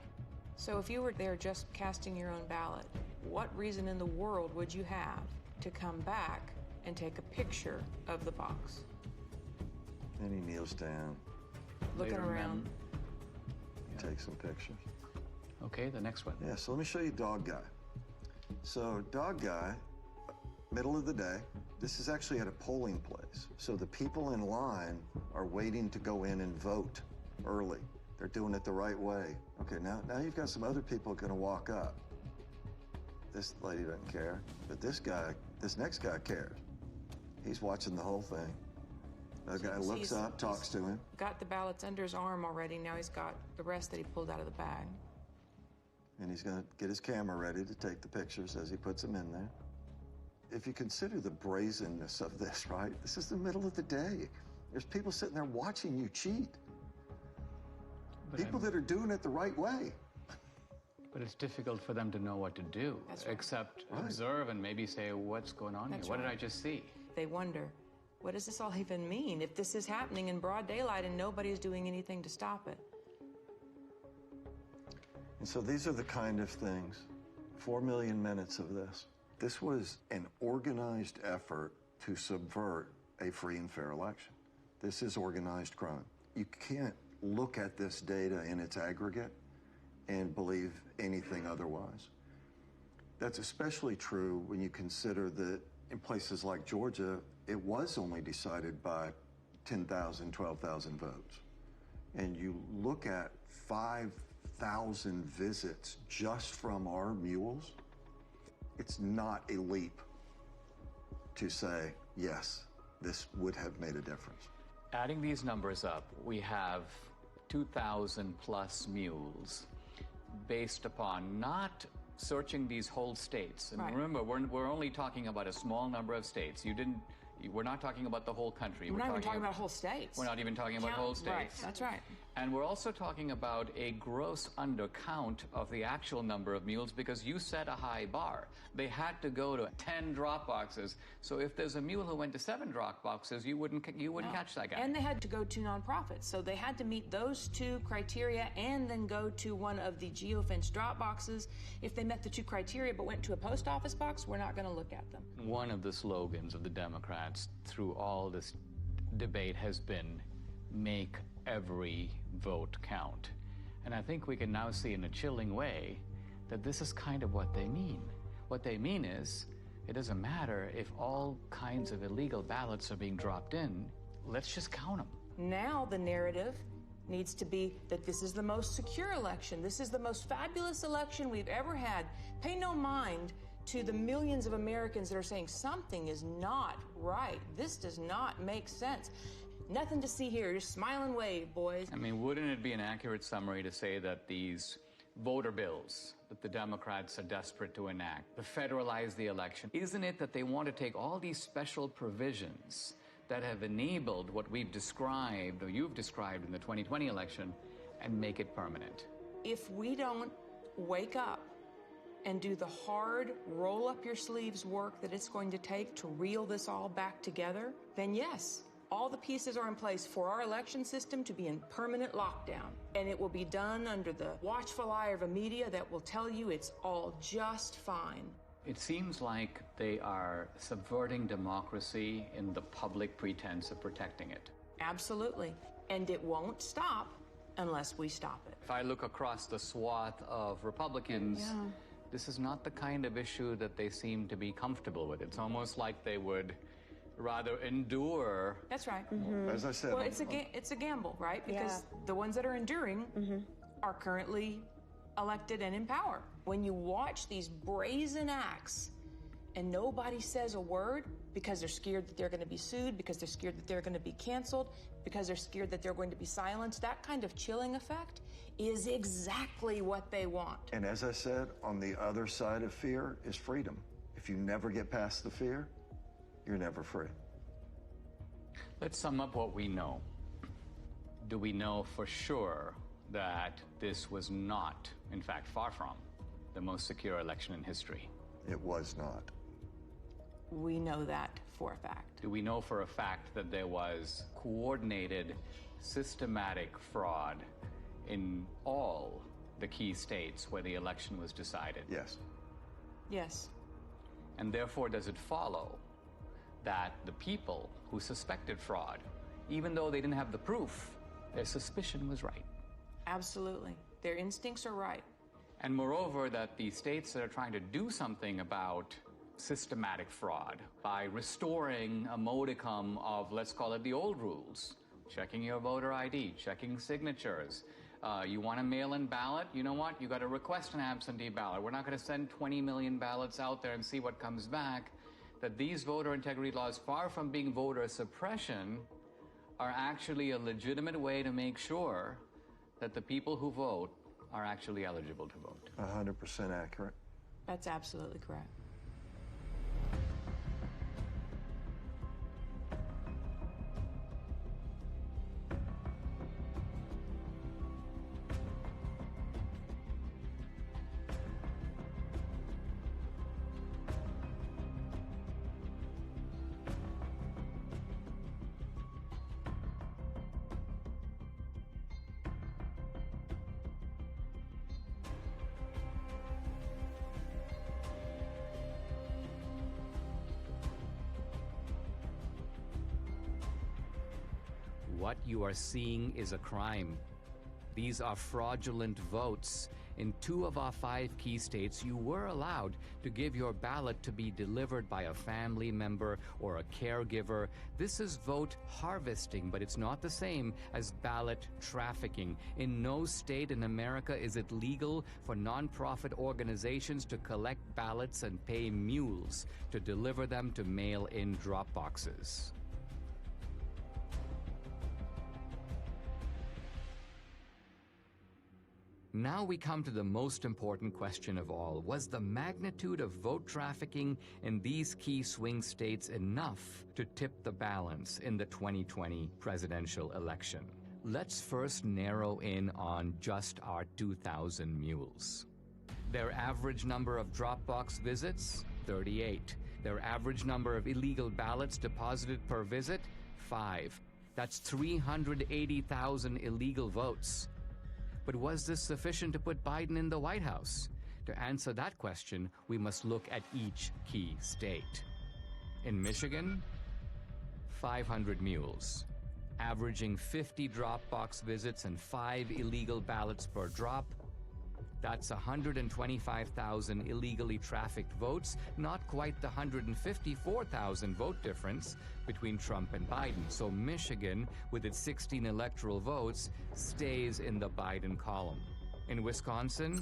Speaker 2: So if you were there just casting your own ballot, what reason in the world would you have to come back and take a picture of the box?
Speaker 5: And he kneels down.
Speaker 2: Looking around.
Speaker 5: Take some pictures.
Speaker 3: Okay, the next one.
Speaker 5: Yeah, so let me show you Dog Guy. So Dog Guy, middle of the day, this is actually at a polling place. So the people in line are waiting to go in and vote early. They're doing it the right way. Okay, now you've got some other people going to walk up. This lady doesn't care, but this next guy cares. He's watching the whole thing. The guy looks up, talks to him.
Speaker 2: Got the ballots under his arm already. Now he's got the rest that he pulled out of the bag.
Speaker 5: And he's going to get his camera ready to take the pictures as he puts them in there. If you consider the brazenness of this, right? This is the middle of the day. There's people sitting there watching you cheat. People that are doing it the right way.
Speaker 3: But it's difficult for them to know what to do, except observe and maybe say, what's going on here? What did I just see?
Speaker 2: They wonder, what does this all even mean if this is happening in broad daylight and nobody's doing anything to stop it?
Speaker 5: And so these are the kind of things, 4 million minutes of this. This was an organized effort to subvert a free and fair election. This is organized crime. You can't look at this data in its aggregate and believe anything otherwise. That's especially true when you consider that in places like Georgia, it was only decided by 10,000, 12,000 votes. And you look at 5,000 visits just from our mules, it's not a leap to say, yes, this would have made a difference.
Speaker 3: Adding these numbers up, we have 2,000 plus mules based upon not searching these whole states. And remember, we're only talking about a small number of states. We're not talking about the whole country.
Speaker 2: We're not even talking about whole states.
Speaker 3: We're not even talking about whole states.
Speaker 2: Right, that's right.
Speaker 3: And we're also talking about a gross undercount of the actual number of mules because you set a high bar. They had to go to 10 drop boxes. So if there's a mule who went to 7 drop boxes, you wouldn't catch that guy.
Speaker 2: And they had to go to nonprofits. So they had to meet those 2 criteria and then go to one of the geofence drop boxes. If they met the 2 criteria but went to a post office box, we're not going to look at them.
Speaker 3: One of the slogans of the Democrats through all this debate has been make every vote count. And I think we can now see in a chilling way that this is kind of what they mean. What they mean is, it doesn't matter if all kinds of illegal ballots are being dropped in, let's just count them.
Speaker 2: Now the narrative needs to be that this is the most secure election. This is the most fabulous election we've ever had. Pay no mind to the millions of Americans that are saying something is not right. This does not make sense. Nothing to see here. Just smile and wave, boys.
Speaker 3: I mean, wouldn't it be an accurate summary to say that these voter bills that the Democrats are desperate to enact, to federalize the election, isn't it that they want to take all these special provisions that have enabled what we've described, or you've described in the 2020 election, and make it permanent?
Speaker 2: If we don't wake up and do the hard, roll-up-your-sleeves work that it's going to take to reel this all back together, then yes, all the pieces are in place for our election system to be in permanent lockdown. And it will be done under the watchful eye of a media that will tell you it's all just fine.
Speaker 3: It seems like they are subverting democracy in the public pretense of protecting it.
Speaker 2: Absolutely. And it won't stop unless we stop it.
Speaker 3: If I look across the swath of Republicans, this is not the kind of issue that they seem to be comfortable with. It's almost like they would rather endure.
Speaker 2: That's right.
Speaker 5: As I said,
Speaker 2: well, it's a gamble, right? Because the ones that are enduring are currently elected and in power. When you watch these brazen acts and nobody says a word because they're scared that they're going to be sued, because they're scared that they're going to be canceled, because they're scared that they're going to be silenced, that kind of chilling effect is exactly what they want.
Speaker 5: And as I said, on the other side of fear is freedom. If you never get past the fear, you're never free.
Speaker 3: Let's sum up what we know. Do we know for sure that this was not, in fact, far from, the most secure election in history?
Speaker 5: It was not.
Speaker 2: We know that for a fact.
Speaker 3: Do we know for a fact that there was coordinated, systematic fraud in all the key states where the election was decided?
Speaker 5: Yes.
Speaker 2: Yes.
Speaker 3: And therefore, does it follow that the people who suspected fraud, even though they didn't have the proof, their suspicion was right?
Speaker 2: Absolutely. Their instincts are right.
Speaker 3: And moreover, that the states that are trying to do something about systematic fraud by restoring a modicum of, let's call it the old rules, checking your voter ID, checking signatures. You want a mail-in ballot? You know what? You got to request an absentee ballot. We're not going to send 20 million ballots out there and see what comes back. That these voter integrity laws, far from being voter suppression, are actually a legitimate way to make sure that the people who vote are actually eligible to vote.
Speaker 5: 100% accurate.
Speaker 2: That's absolutely correct.
Speaker 3: What you are seeing is a crime. These are fraudulent votes. In 2 of our 5 key states, you were allowed to give your ballot to be delivered by a family member or a caregiver. This is vote harvesting, but it's not the same as ballot trafficking. In no state in America is it legal for nonprofit organizations to collect ballots and pay mules to deliver them to mail-in drop boxes. Now we come to the most important question of all. Was the magnitude of vote trafficking in these key swing states enough to tip the balance in the 2020 presidential election? Let's first narrow in on just our 2,000 mules. Their average number of Dropbox visits, 38. Their average number of illegal ballots deposited per visit, 5. That's 380,000 illegal votes. But was this sufficient to put Biden in the White House? To answer that question, we must look at each key state. In Michigan, 500 mules, averaging 50 Dropbox visits and 5 illegal ballots per drop. That's 125,000 illegally trafficked votes, not quite the 154,000 vote difference between Trump and Biden. So Michigan, with its 16 electoral votes, stays in the Biden column. In Wisconsin,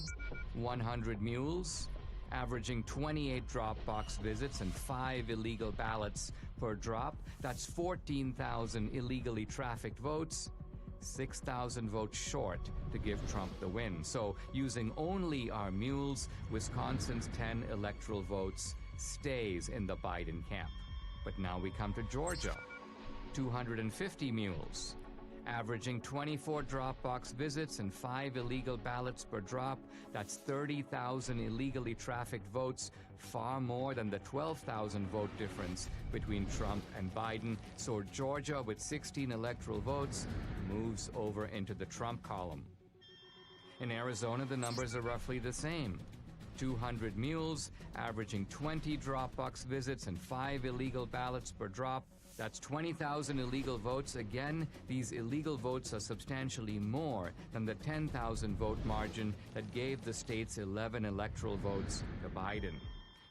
Speaker 3: 100 mules, averaging 28 drop box visits and 5 illegal ballots per drop. That's 14,000 illegally trafficked votes, 6,000 votes short to give Trump the win. So using only our mules, Wisconsin's 10 electoral votes stays in the Biden camp. But now we come to Georgia. 250 mules, averaging 24 drop box visits and 5 illegal ballots per drop. That's 30,000 illegally trafficked votes, far more than the 12,000 vote difference between Trump and Biden. So Georgia, with 16 electoral votes, moves over into the Trump column. In Arizona, the numbers are roughly the same. 200 mules, averaging 20 drop box visits and 5 illegal ballots per drop. That's 20,000 illegal votes. Again, these illegal votes are substantially more than the 10,000 vote margin that gave the state's 11 electoral votes to Biden.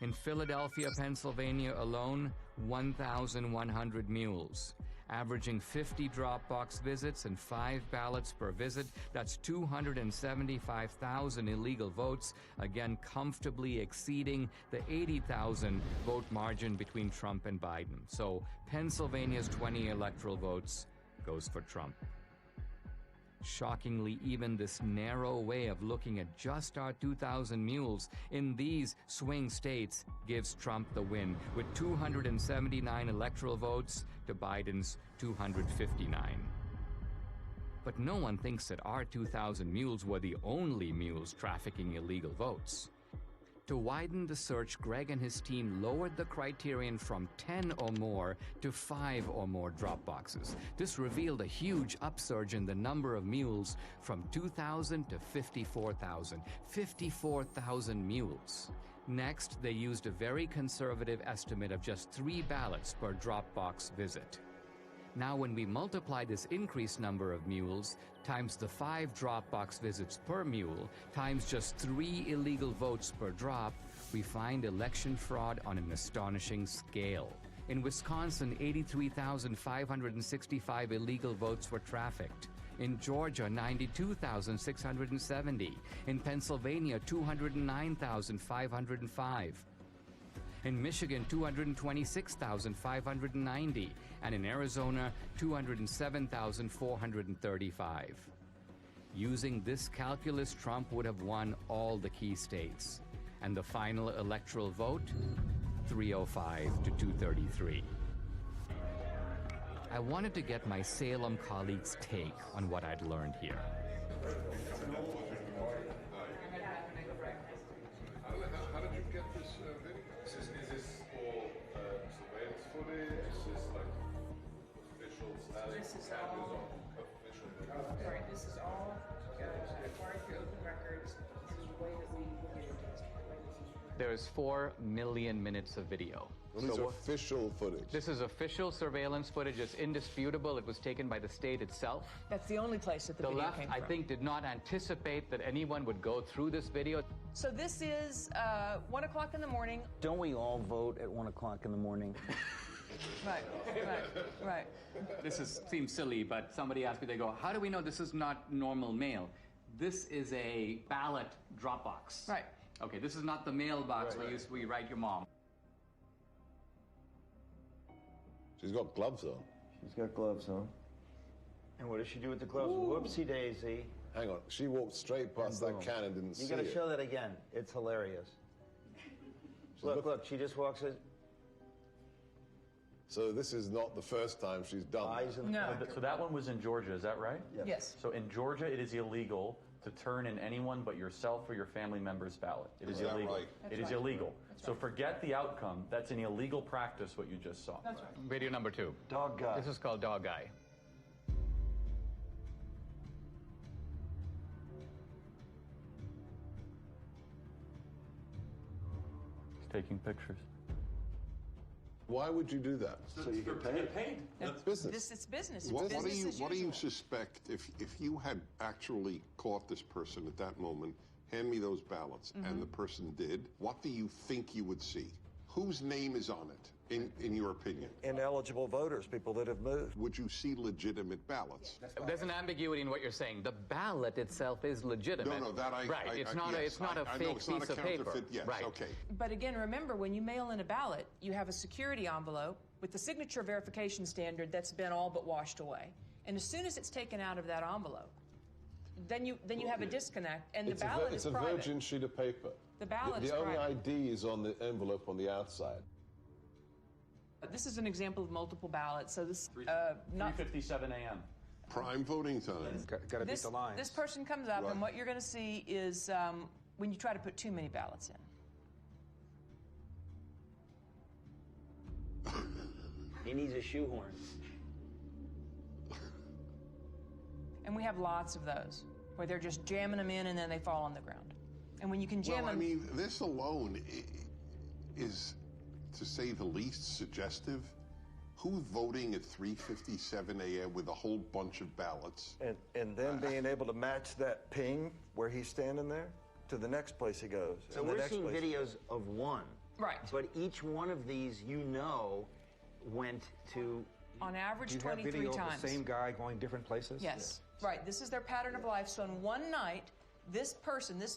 Speaker 3: In Philadelphia, Pennsylvania alone, 1,100 mules, averaging 50 drop box visits and 5 ballots per visit. That's 275,000 illegal votes, again comfortably exceeding the 80,000 vote margin between Trump and Biden. So Pennsylvania's 20 electoral votes goes for Trump. Shockingly, even this narrow way of looking at just our 2,000 mules in these swing states gives Trump the win, with 279 electoral votes to Biden's 259. But no one thinks that our 2,000 mules were the only mules trafficking illegal votes. To widen the search, Greg and his team lowered the criterion from 10 or more to 5 or more drop boxes. This revealed a huge upsurge in the number of mules from 2,000 to 54,000. 54,000 mules. Next, they used a very conservative estimate of just 3 ballots per drop box visit. Now, when we multiply this increased number of mules times the 5 drop box visits per mule times just 3 illegal votes per drop, we find election fraud on an astonishing scale. In Wisconsin, 83,565 illegal votes were trafficked. In Georgia, 92,670. In Pennsylvania, 209,505. In Michigan, 226,590, and in Arizona, 207,435. Using this calculus, Trump would have won all the key states. And the final electoral vote, 305 to 233. I wanted to get my Salem colleagues' take on what I'd learned here.
Speaker 37: How did you get this video? Is this all surveillance footage? Is this like official status?
Speaker 2: This is all sorry, this is all acquired through open records. This is the way that we will get into this.
Speaker 3: There's 4 million minutes of video.
Speaker 37: Well, these are official footage.
Speaker 3: This is official surveillance footage. It's indisputable. It was taken by the state itself.
Speaker 2: That's the only place that the video
Speaker 3: left,
Speaker 2: came from.
Speaker 3: I think, did not anticipate that anyone would go through this video.
Speaker 2: So this is 1 o'clock in the morning.
Speaker 36: Don't we all vote at 1 o'clock in the morning?
Speaker 2: Right.
Speaker 3: This seems silly, but somebody asked me, they go, how do we know this is not normal mail? This is a ballot drop box.
Speaker 2: Right.
Speaker 3: Okay, this is not the mailbox where we write your mom.
Speaker 37: She's got gloves on.
Speaker 36: She's got gloves on. And what does she do with the gloves? Ooh. Whoopsie daisy.
Speaker 37: Hang on, she walked straight past that can and didn't see it.
Speaker 36: You gotta show that again. It's hilarious. Look, she just walks in.
Speaker 37: So this is not the first time she's done that.
Speaker 2: No.
Speaker 38: So that one was in Georgia, is that right?
Speaker 2: Yes.
Speaker 38: So in Georgia, it is illegal to turn in anyone but yourself or your family member's ballot. It is illegal.
Speaker 37: Right?
Speaker 38: It is illegal. So forget the outcome. That's an illegal practice, what you just saw.
Speaker 2: That's right.
Speaker 3: Video number 2.
Speaker 36: Dog guy.
Speaker 3: This is called Dog Guy.
Speaker 38: He's taking pictures.
Speaker 37: Why would you do that? So you get paid. That's business.
Speaker 2: It's business.
Speaker 35: What do you suspect if you had actually caught this person at that moment hand me those ballots, and the person did, what do you think you would see? Whose name is on it, in your opinion?
Speaker 11: Ineligible voters, people that have moved.
Speaker 35: Would you see legitimate ballots?
Speaker 3: There's an ambiguity in what you're saying. The ballot itself is legitimate.
Speaker 35: No, that I...
Speaker 3: Right, it's not a fake piece of paper.
Speaker 35: Yes,
Speaker 3: right.
Speaker 35: Okay.
Speaker 2: But again, remember, when you mail in a ballot, you have a security envelope with the signature verification standard that's been all but washed away. And as soon as it's taken out of that envelope, then you have a disconnect, and the ballot is private.
Speaker 37: It's a virgin sheet of paper.
Speaker 2: The ballot is
Speaker 37: private. The only
Speaker 2: private.
Speaker 37: ID is on the envelope on the outside.
Speaker 2: This is an example of multiple ballots. So this
Speaker 38: 3:57 a.m.
Speaker 35: Prime voting time.
Speaker 39: Got to beat the lines.
Speaker 2: This person comes up, and what you're going to see is when you try to put too many ballots in.
Speaker 36: He needs a shoehorn.
Speaker 2: And we have lots of those, where they're just jamming them in and then they fall on the ground. And when you can jam them...
Speaker 35: Well, I mean, this alone is, to say the least, suggestive. Who's voting at 3:57 a.m. with a whole bunch of ballots?
Speaker 11: And then being able to match that ping where he's standing there to the next place he goes.
Speaker 36: So we're seeing videos of one.
Speaker 2: Right.
Speaker 36: But each one of these, went to...
Speaker 2: On average, 23 times.
Speaker 39: Do you have video of the same guy going different places?
Speaker 2: Yes. Right. This is their pattern of life. So in one night, this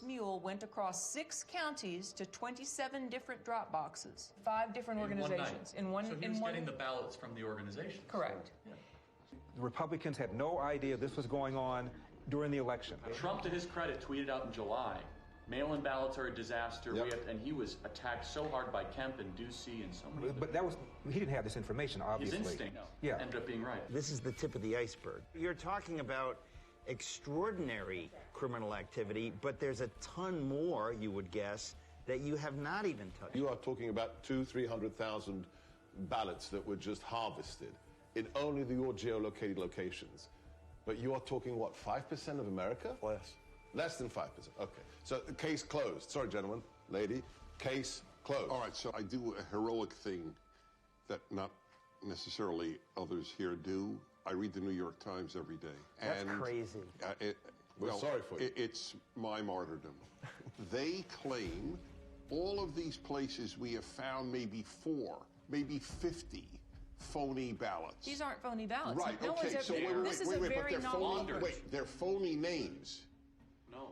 Speaker 2: mule, went across 6 counties to 27 different drop boxes, 5 different organizations.
Speaker 38: So he was getting the ballots from the organization.
Speaker 2: Correct.
Speaker 39: So, yeah. The Republicans had no idea this was going on during the election.
Speaker 38: Trump, to his credit, tweeted out in July, mail-in ballots are a disaster.
Speaker 35: Yep.
Speaker 38: And he was attacked so hard by Kemp and Ducey and so many.
Speaker 39: But he didn't have this information, obviously.
Speaker 38: His instinct ended up being right.
Speaker 36: This is the tip of the iceberg. You're talking about extraordinary criminal activity, but there's a ton more, you would guess, that you have not even touched.
Speaker 37: You are talking about 200,000-300,000 ballots that were just harvested in only your geolocated locations. But you are talking, what, 5% of America?
Speaker 11: Less.
Speaker 37: Less than 5%. Okay. So the case closed. Sorry, gentlemen, lady. Case closed.
Speaker 35: All right, so I do a heroic thing that not necessarily others here do. I read the New York Times every day.
Speaker 36: That's crazy.
Speaker 37: We're sorry for you.
Speaker 35: It's my martyrdom. They claim all of these places we have found maybe 4, maybe 50 phony ballots.
Speaker 2: These aren't phony ballots.
Speaker 35: Right,
Speaker 2: no
Speaker 35: okay, so wait, but they're phony, they're phony names.
Speaker 37: No.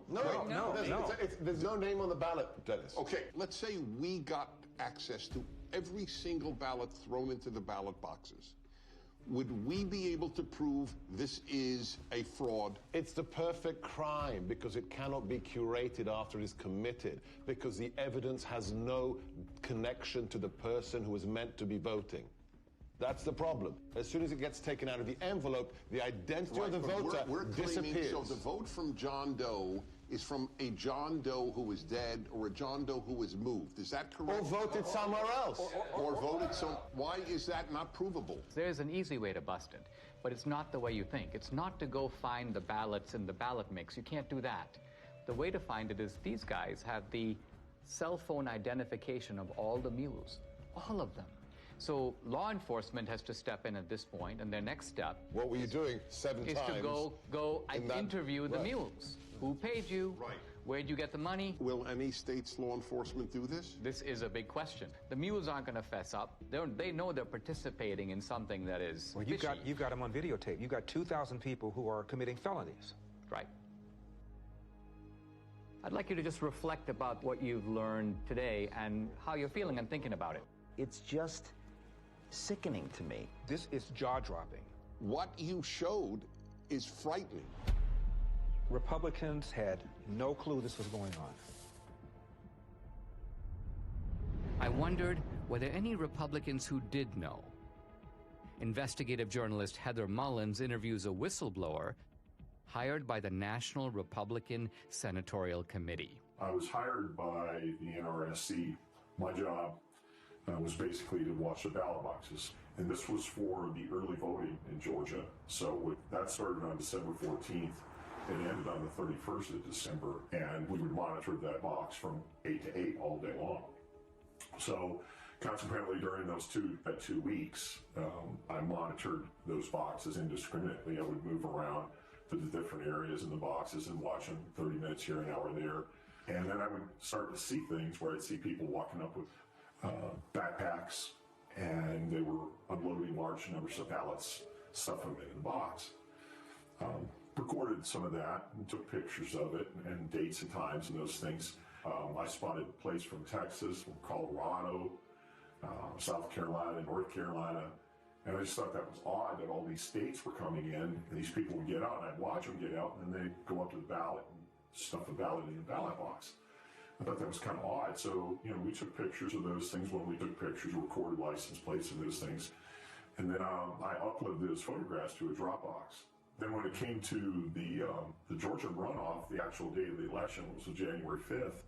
Speaker 37: There's no name on the ballot, Dennis.
Speaker 35: Okay, let's say we got access to every single ballot thrown into the ballot boxes. Would we be able to prove this is a fraud?
Speaker 37: It's the perfect crime because it cannot be curated after it is committed, because the evidence has no connection to the person who was meant to be voting. That's the problem. As soon as it gets taken out of the envelope, the identity of the voter disappears.
Speaker 35: So the vote from John Doe is from a John Doe who is dead or a John Doe who is moved. Is that correct?
Speaker 37: Or voted somewhere else.
Speaker 35: Or voted some... Why is that not provable?
Speaker 3: There's an easy way to bust it, but it's not the way you think. It's not to go find the ballots in the ballot mix. You can't do that. The way to find it is these guys have the cell phone identification of all the mules, all of them. So law enforcement has to step in at this point, and their next step...
Speaker 37: What were you doing 7 times?
Speaker 3: ...is to go interview the mules. Who paid you?
Speaker 35: Right.
Speaker 3: Where'd you get the money?
Speaker 35: Will any state's law enforcement do this?
Speaker 3: This is a big question. The mules aren't going to fess up. They know they're participating in something that is
Speaker 39: Well, you've got them on videotape. You've got 2,000 people who are committing felonies.
Speaker 3: Right. I'd like you to just reflect about what you've learned today and how you're feeling and thinking about it.
Speaker 36: It's just sickening to me.
Speaker 39: This is jaw-dropping.
Speaker 35: What you showed is frightening.
Speaker 39: Republicans had no clue this was going on.
Speaker 3: I wondered, were there any Republicans who did know? Investigative journalist Heather Mullins interviews a whistleblower hired by the National Republican Senatorial Committee.
Speaker 12: I was hired by the NRSC. My job was basically to watch the ballot boxes. And this was for the early voting in Georgia. So that started on December 14th. It ended on the 31st of December. And we would monitor that box from 8 to 8 all day long. So consequently, during those two weeks, I monitored those boxes indiscriminately. I would move around to the different areas in the boxes and watch them 30 minutes here, an hour there. And then I would start to see things where I'd see people walking up with backpacks, and they were unloading large numbers of ballots, stuffing them in the box. Recorded some of that and took pictures of it and dates and times and those things. I spotted plates from Texas, from Colorado, South Carolina, North Carolina. And I just thought that was odd that all these states were coming in and these people would get out and I'd watch them get out and then they'd go up to the ballot and stuff the ballot in the ballot box. I thought that was kind of odd. So, we took pictures of those things. When we took pictures, recorded license plates and those things. And then I uploaded those photographs to a Dropbox. Then when it came to the Georgia runoff, the actual day of the election, which was January 5th,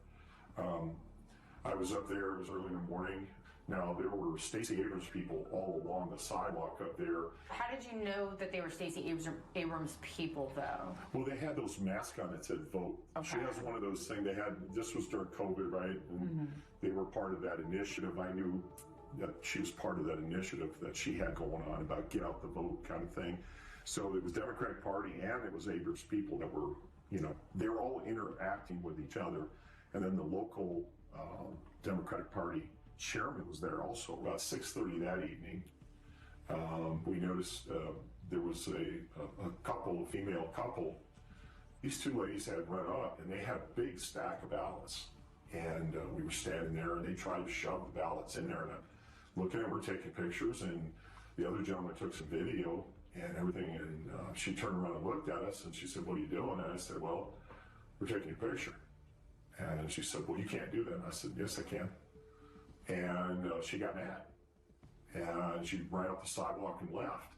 Speaker 12: I was up there. It was early in the morning. Now, there were Stacey Abrams people all along the sidewalk up there.
Speaker 8: How did you know that they were Stacey Abrams people, though?
Speaker 12: Well, they had those masks on that said vote. Okay. She has one of those things. This was during COVID, right? And they were part of that initiative. I knew that she was part of that initiative that she had going on about get out the vote kind of thing. So it was Democratic Party and it was Abrams people that were, they were all interacting with each other. And then the local Democratic Party chairman was there also. About 6:30 that evening, we noticed there was a couple, a female couple. These two ladies had run up and they had a big stack of ballots. And we were standing there and they tried to shove the ballots in there. And I'm looking at them, we're taking pictures, and the other gentleman took some video and everything. And she turned around and looked at us and she said, "What are you doing?" And I said, "Well, we're taking a picture." And she said, "Well, you can't do that." And I said, "Yes, I can." And she got mad. And she ran up the sidewalk and left.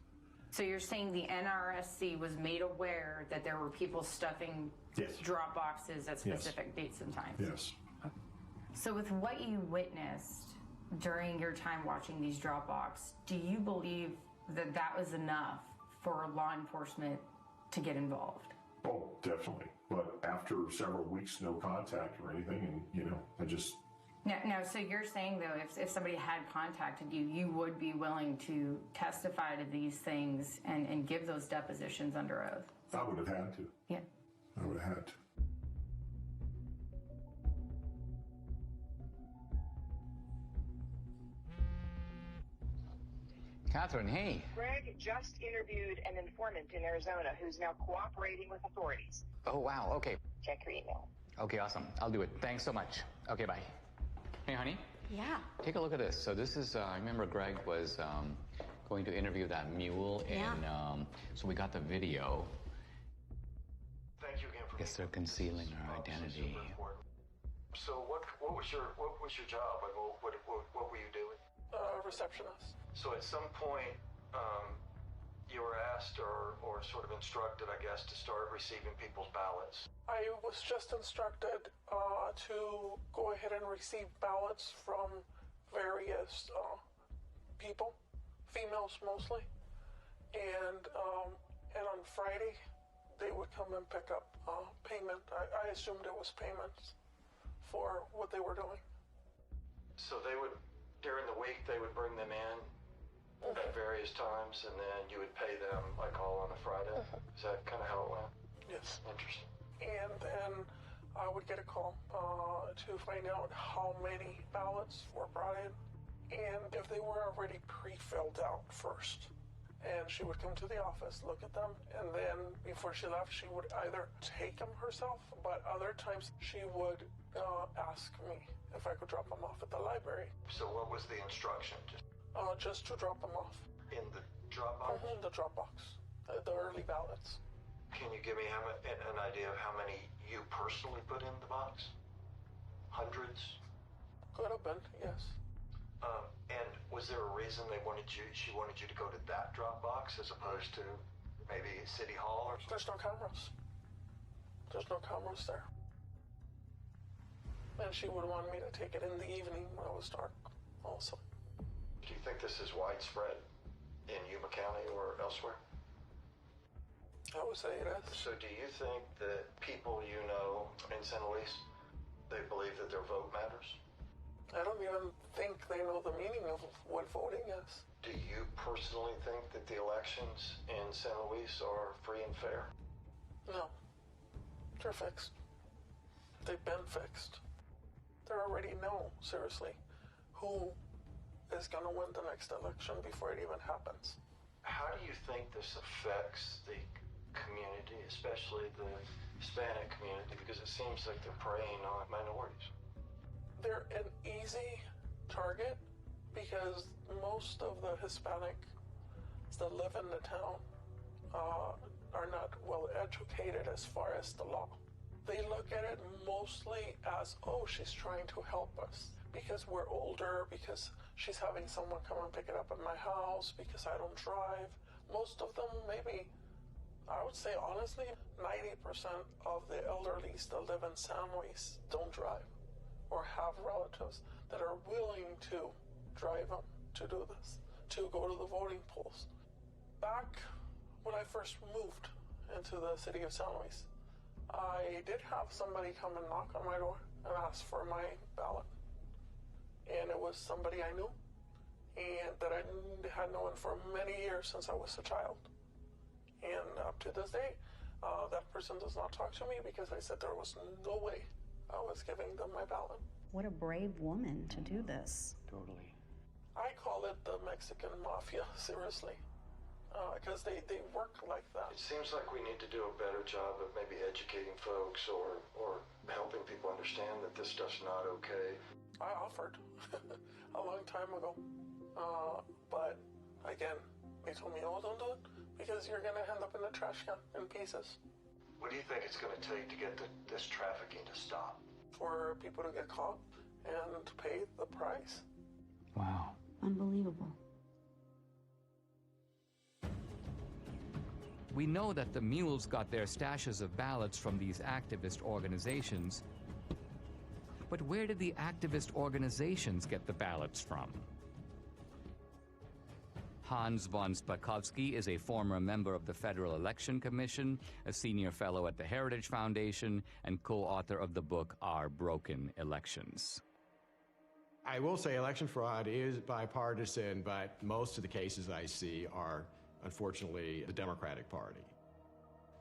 Speaker 8: So you're saying the NRSC was made aware that there were people stuffing drop boxes at specific dates and times?
Speaker 12: Yes.
Speaker 8: So with what you witnessed during your time watching these drop boxes, do you believe that that was enough for law enforcement to get involved?
Speaker 12: Oh, definitely. But after several weeks, no contact or anything, and, I just...
Speaker 8: Now, so you're saying, though, if somebody had contacted you, you would be willing to testify to these things and give those depositions under oath?
Speaker 12: I would have had to.
Speaker 8: Yeah.
Speaker 12: I would have had to.
Speaker 3: Catherine, hey.
Speaker 4: Greg just interviewed an informant in Arizona who's now cooperating with authorities.
Speaker 3: Oh, wow. Okay.
Speaker 4: Check your email.
Speaker 3: Okay, awesome. I'll do it. Thanks so much. Okay, bye. Hey, honey.
Speaker 1: Yeah.
Speaker 3: Take a look at this. So this is, I remember Greg was going to interview that mule, and so we got the video.
Speaker 13: Thank you again for.
Speaker 3: I guess they're concealing her identity.
Speaker 13: So what was your job? Like, what were you doing?
Speaker 14: Receptionist.
Speaker 13: So at some point, you were asked or sort of instructed, I guess, to start receiving people's ballots.
Speaker 14: I was just instructed to go ahead and receive ballots from various people, females mostly, and on Friday they would come and pick up payment. I assumed it was payments for what they were doing.
Speaker 13: So they would, during the week, they would bring them in at various times, and then you would pay them like all on a Friday. Is that kind of how it went?
Speaker 14: Yes.
Speaker 13: Interesting.
Speaker 14: And then I would get a call to find out how many ballots were brought in and if they were already pre-filled out first. And she would come to the office, look at them, and then before she left, she would either take them herself, but other times she would ask me if I could drop them off at the library.
Speaker 13: So what was the instruction?
Speaker 14: Just to drop them off.
Speaker 13: In the drop box?
Speaker 14: The drop box. The early ballots.
Speaker 13: Can you give me an idea of how many you personally put in the box? Hundreds?
Speaker 14: Could have been, yes.
Speaker 13: And was there a reason she wanted you to go to that drop box as opposed to maybe City Hall or something?
Speaker 14: There's no cameras. There's no cameras there. And she would want me to take it in the evening when it was dark also.
Speaker 13: Do you think this is widespread in Yuma County or elsewhere?
Speaker 14: I would say it is.
Speaker 13: So do you think that people you know in San Luis, they believe that their vote matters?
Speaker 14: I don't even think they know the meaning of what voting is.
Speaker 13: Do you personally think that the elections in San Luis are free and fair?
Speaker 14: No. They're fixed. they've been fixed. They already know, seriously, who is going to win the next election before it even happens.
Speaker 13: How do you think this affects the community, especially the Hispanic community, because it seems like they're preying on minorities?
Speaker 14: They're an easy target because most of the Hispanics that live in the town are not well educated as far as the law. They look at it mostly as, oh, she's trying to help us because we're older, because she's having someone come and pick it up at my house, because I don't drive. Most of them, maybe, I would say honestly, 90% of the elderlies that live in San Luis don't drive or have relatives that are willing to drive them to do this, to go to the voting polls. Back when I first moved into the city of San Luis, I did have somebody come and knock on my door and ask for my ballot. And it was somebody I knew and that I had known for many years since I was a child. And up to this day, that person does not talk to me because I said there was no way I was giving them my ballot.
Speaker 1: What a brave woman to do this.
Speaker 3: Totally.
Speaker 14: I call it the Mexican mafia, seriously. Because they work like that.
Speaker 13: It seems like we need to do a better job of maybe educating folks or helping people understand that this stuff's not okay.
Speaker 14: I offered a long time ago. But again, they told me, oh, don't do it because you're going to end up in the trash can in pieces.
Speaker 13: What do you think it's going to take to get this trafficking to stop?
Speaker 14: For people to get caught and to pay the price.
Speaker 3: Wow.
Speaker 1: Unbelievable.
Speaker 3: We know that the mules got their stashes of ballots from these activist organizations. But where did the activist organizations get the ballots from? Hans von Spakovsky is a former member of the Federal Election Commission, a senior fellow at the Heritage Foundation, and co-author of the book Our Broken Elections.
Speaker 15: I will say election fraud is bipartisan, but most of the cases I see are, unfortunately, the Democratic Party.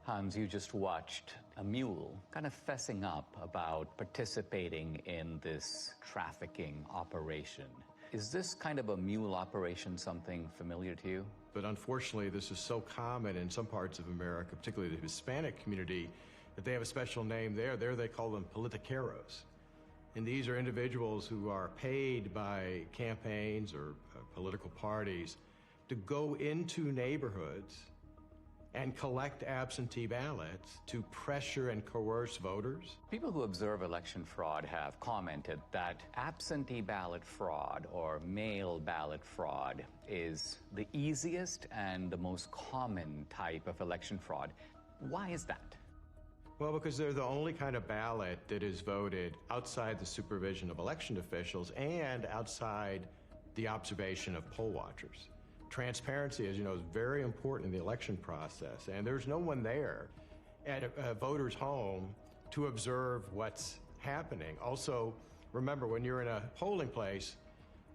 Speaker 3: Hans, you just watched a mule kind of fessing up about participating in this trafficking operation. Is this kind of a mule operation something familiar to you?
Speaker 15: But unfortunately, this is so common in some parts of America, particularly the Hispanic community, that they have a special name there. There they call them politiqueros. And these are individuals who are paid by campaigns or political parties to go into neighborhoods and collect absentee ballots to pressure and coerce voters.
Speaker 3: People who observe election fraud have commented that absentee ballot fraud or mail ballot fraud is the easiest and the most common type of election fraud. Why is that?
Speaker 15: Well, because they're the only kind of ballot that is voted outside the supervision of election officials and outside the observation of poll watchers. Transparency, as you know, is very important in the election process, and there's no one there at a voter's home to observe what's happening. Also, remember, when you're in a polling place,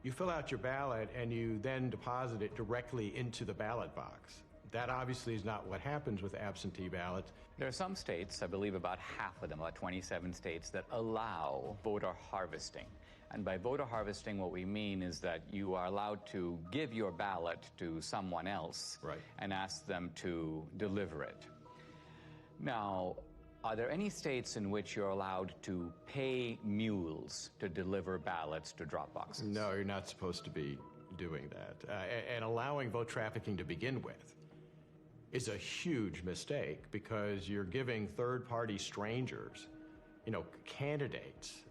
Speaker 15: you fill out your ballot and you then deposit it directly into the ballot box. That obviously is not what happens with absentee ballots.
Speaker 3: There are some states, I believe about half of them, about 27 states, that allow voter harvesting. And by voter harvesting, what we mean is that you are allowed to give your ballot to someone else and ask them to deliver it. Now, are there any states in which you're allowed to pay mules to deliver ballots to drop boxes?
Speaker 15: No, you're not supposed to be doing that. And allowing vote trafficking to begin with is a huge mistake because you're giving third-party strangers, candidates,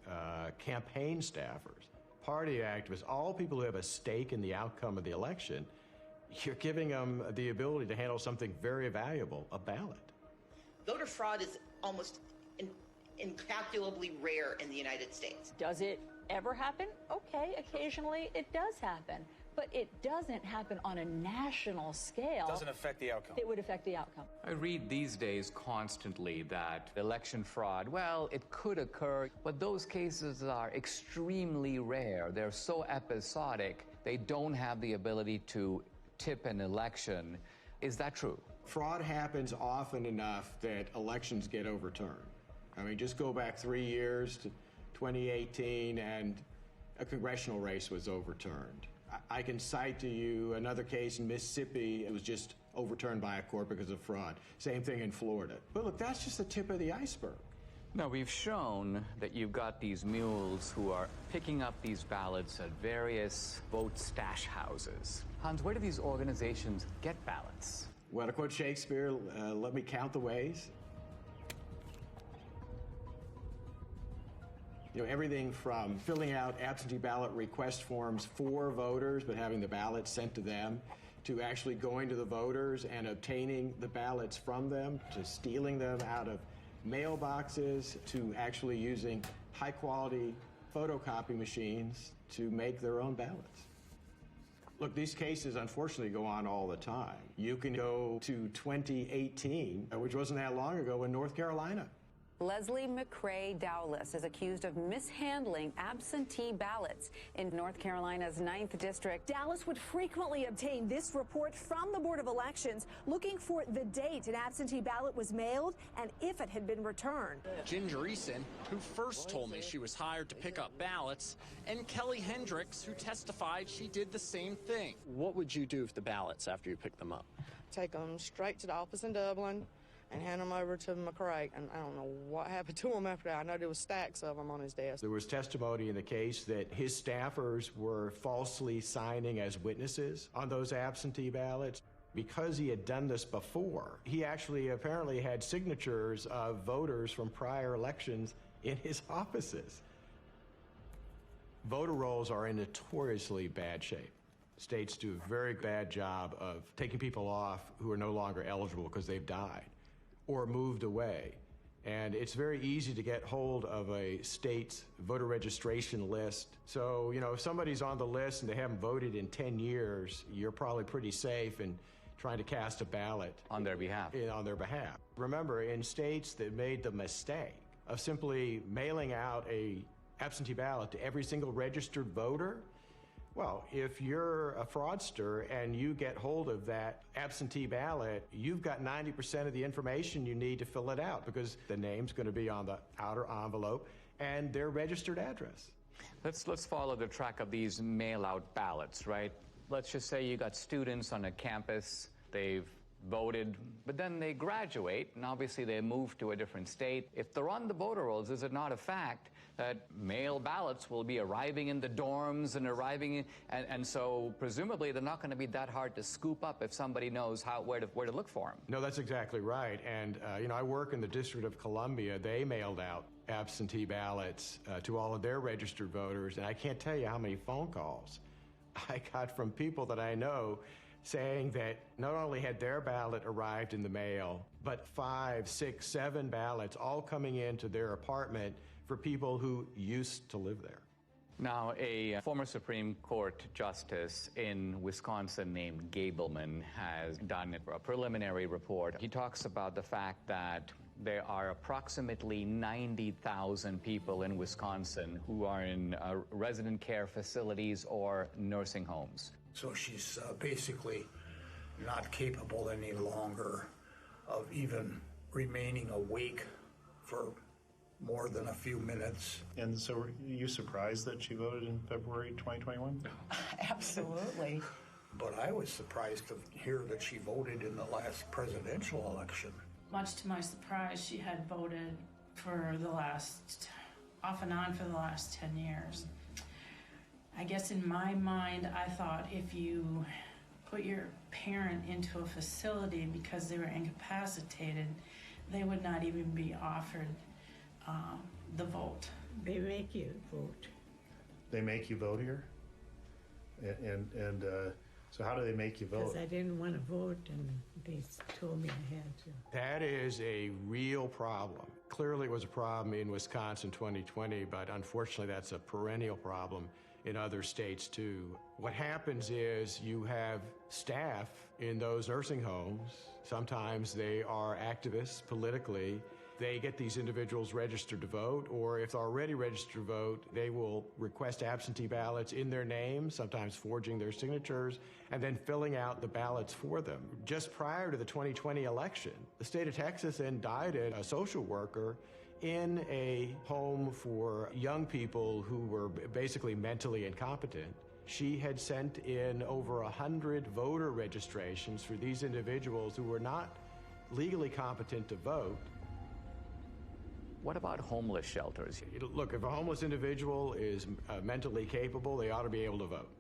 Speaker 15: campaign staffers, party activists, all people who have a stake in the outcome of the election, you're giving them the ability to handle something very valuable, a ballot.
Speaker 16: Voter fraud is almost incalculably rare in the United States.
Speaker 17: Does it ever happen? Okay, occasionally it does happen. But it doesn't happen on a national scale.
Speaker 18: It doesn't affect the outcome.
Speaker 17: It would affect the outcome.
Speaker 3: I read these days constantly that election fraud, well, it could occur, but those cases are extremely rare. They're so episodic, they don't have the ability to tip an election. Is that true?
Speaker 15: Fraud happens often enough that elections get overturned. I mean, just go back 3 years to 2018 and a congressional race was overturned. I can cite to you another case in Mississippi. It was just overturned by a court because of fraud. Same thing in Florida. But look, that's just the tip of the iceberg.
Speaker 3: Now, we've shown that you've got these mules who are picking up these ballots at various vote stash houses. Hans, where do these organizations get ballots?
Speaker 15: Well, to quote Shakespeare, let me count the ways. You know, everything from filling out absentee ballot request forms for voters, but having the ballots sent to them, to actually going to the voters and obtaining the ballots from them, to stealing them out of mailboxes, to actually using high-quality photocopy machines to make their own ballots. Look, these cases unfortunately go on all the time. You can go to 2018, which wasn't that long ago, in North Carolina.
Speaker 6: Leslie McCrae Dowless is accused of mishandling absentee ballots in North Carolina's 9th District.
Speaker 7: Dowless would frequently obtain this report from the Board of Elections looking for the date an absentee ballot was mailed and if it had been returned.
Speaker 18: Ginger Eason, who first told me she was hired to pick up ballots, and Kelly Hendricks, who testified she did the same thing. What would you do with the ballots after you picked them up?
Speaker 19: Take them straight to the office in Dublin and hand them over to McCrae, and I don't know what happened to him after that. I know there was stacks of them on his desk.
Speaker 15: There was testimony in the case that his staffers were falsely signing as witnesses on those absentee ballots. Because he had done this before, he actually apparently had signatures of voters from prior elections in his offices. Voter rolls are in notoriously bad shape. States do a very bad job of taking people off who are no longer eligible because they've died or moved away. And it's very easy to get hold of a state's voter registration list. So, you know, if somebody's on the list and they haven't voted in 10 years, you're probably pretty safe in trying to cast a ballot
Speaker 3: on their behalf.
Speaker 15: On their behalf. Remember, in states that made the mistake of simply mailing out a absentee ballot to every single registered voter, well, if you're a fraudster and you get hold of that absentee ballot, you've got 90% of the information you need to fill it out because the name's going to be on the outer envelope and their registered address.
Speaker 3: Let's follow the track of these mail-out ballots, right? Let's just say you got students on a campus, they've voted, but then they graduate, and obviously they move to a different state. If they're on the voter rolls, is it not a fact that mail ballots will be arriving in the dorms and and so presumably they're not going to be that hard to scoop up if somebody knows where to look for them?
Speaker 15: No, that's exactly right. And you know, I work in the District of Columbia. They mailed out absentee ballots to all of their registered voters, and I can't tell you how many phone calls I got from people that I know saying that not only had their ballot arrived in the mail, but 5, 6, 7 ballots all coming into their apartment for people who used to live there.
Speaker 3: Now, a former Supreme Court justice in Wisconsin named Gableman has done a preliminary report. He talks about the fact that there are approximately 90,000 people in Wisconsin who are in resident care facilities or nursing homes.
Speaker 20: So she's basically not capable any longer of even remaining awake for more than a few minutes.
Speaker 21: And so were you surprised that she voted in February 2021?
Speaker 20: Absolutely. But I was surprised to hear that she voted in the last presidential election.
Speaker 22: Much to my surprise, she had voted off and on for the last 10 years. I guess in my mind, I thought if you put your parent into a facility because they were incapacitated, they would not even be offered the vote.
Speaker 21: They make you vote. They make you vote here? And so how do they make you vote? Because I didn't want to vote, and they told me I had to.
Speaker 15: That is a real problem. Clearly it was a problem in Wisconsin 2020, but unfortunately that's a perennial problem in other states too. What happens is you have staff in those nursing homes. Sometimes they are activists politically. They get these individuals registered to vote, or if they're already registered to vote, they will request absentee ballots in their name, sometimes forging their signatures, and then filling out the ballots for them. Just prior to the 2020 election, the state of Texas indicted a social worker in a home for young people who were basically mentally incompetent. She had sent in over 100 voter registrations for these individuals who were not legally competent to vote.
Speaker 3: What about homeless shelters?
Speaker 15: Look, if a homeless individual is mentally capable, they ought to be able to vote.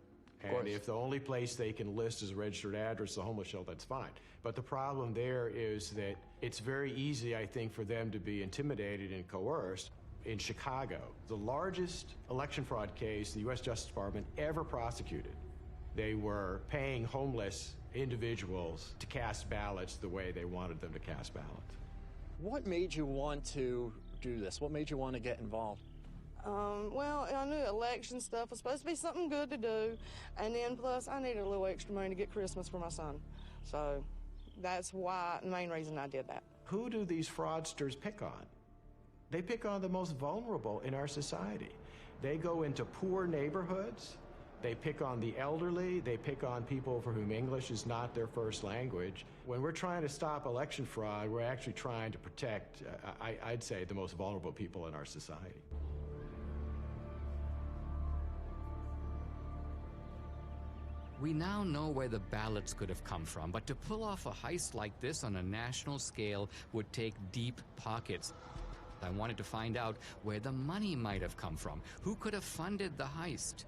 Speaker 15: And if the only place they can list as a registered address is a homeless shelter, that's fine. But the problem there is that it's very easy, I think, for them to be intimidated and coerced. In Chicago, the largest election fraud case the U.S. Justice Department ever prosecuted, they were paying homeless individuals to cast ballots the way they wanted them to cast ballots.
Speaker 18: What made you want to do this? What made you want to get involved?
Speaker 19: Well, I knew election stuff was supposed to be something good to do, and then plus I needed a little extra money to get Christmas for my son. So that's why, the main reason I did that.
Speaker 15: Who do these fraudsters pick on? They pick on the most vulnerable in our society. They go into poor neighborhoods, they pick on the elderly, they pick on people for whom English is not their first language. When we're trying to stop election fraud, we're actually trying to protect, I'd say, the most vulnerable people in our society.
Speaker 3: We now know where the ballots could have come from, but to pull off a heist like this on a national scale would take deep pockets. I wanted to find out where the money might have come from. Who could have funded the heist?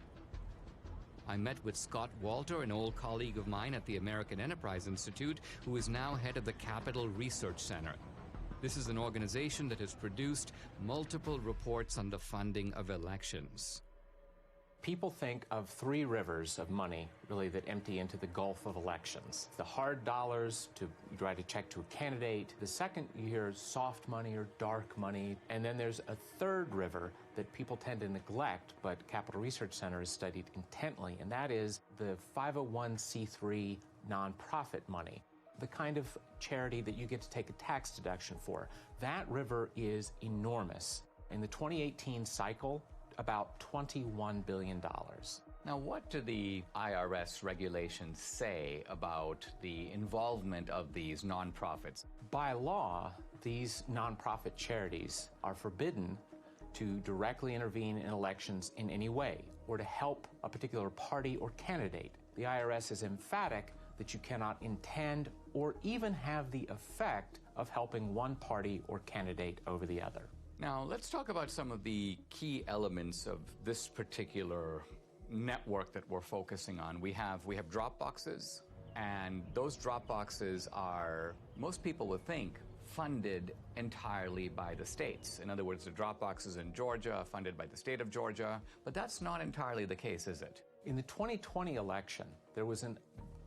Speaker 3: I met with Scott Walter, an old colleague of mine at the American Enterprise Institute, who is now head of the Capital Research Center. This is an organization that has produced multiple reports on the funding of elections.
Speaker 2: People think of three rivers of money, really, that empty into the gulf of elections. The hard dollars to write a check to a candidate. The second you hear soft money or dark money. And then there's a third river that people tend to neglect, but Capital Research Center has studied intently, and that is the 501c3 nonprofit money, the kind of charity that you get to take a tax deduction for. That river is enormous. In the 2018 cycle, about $21 billion.
Speaker 3: Now, what do the IRS regulations say about the involvement of these nonprofits?
Speaker 2: By law, these nonprofit charities are forbidden to directly intervene in elections in any way or to help a particular party or candidate. The IRS is emphatic that you cannot intend or even have the effect of helping one party or candidate over the other.
Speaker 3: Now, let's talk about some of the key elements of this particular network that we're focusing on. We have drop boxes, and those drop boxes are, most people would think, funded entirely by the states. In other words, the drop boxes in Georgia are funded by the state of Georgia, but that's not entirely the case, is it?
Speaker 2: In the 2020 election, there was an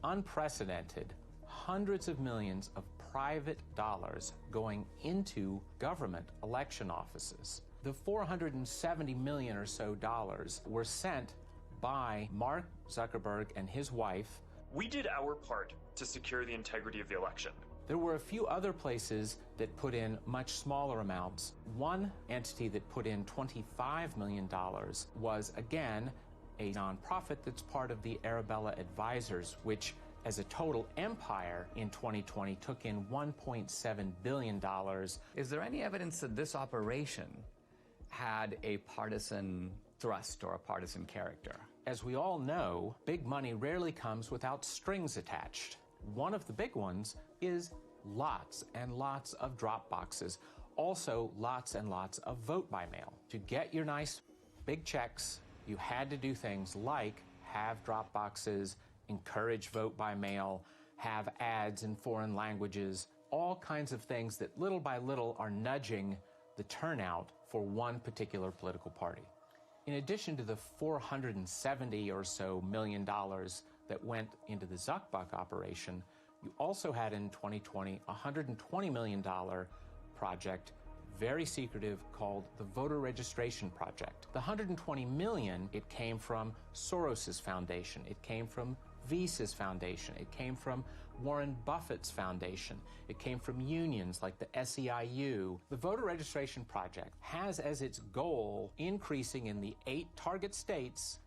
Speaker 2: unprecedented hundreds of millions of private dollars going into government election offices. The $470 million or so dollars were sent by Mark Zuckerberg and his wife.
Speaker 5: We did our part to secure the integrity of the election.
Speaker 2: There were a few other places that put in much smaller amounts. One entity that put in $25 million was, again, a nonprofit that's part of the Arabella Advisors, which as a total empire in 2020 took in $1.7 billion.
Speaker 3: Is there any evidence that this operation had a partisan thrust or a partisan character?
Speaker 2: As we all know, big money rarely comes without strings attached. One of the big ones is lots and lots of drop boxes. Also, lots and lots of vote by mail. To get your nice big checks, you had to do things like have drop boxes, encourage vote by mail, have ads in foreign languages, all kinds of things that little by little are nudging the turnout for one particular political party. In addition to the $470 or so million that went into the Zuckbuck operation, you also had in 2020 a $120 million project, very secretive, called the Voter Registration Project. The $120 million, it came from Soros's foundation, it came from Visa's foundation, it came from Warren Buffett's foundation, it came from unions like the SEIU. The Voter Registration Project has as its goal increasing in the 8 target states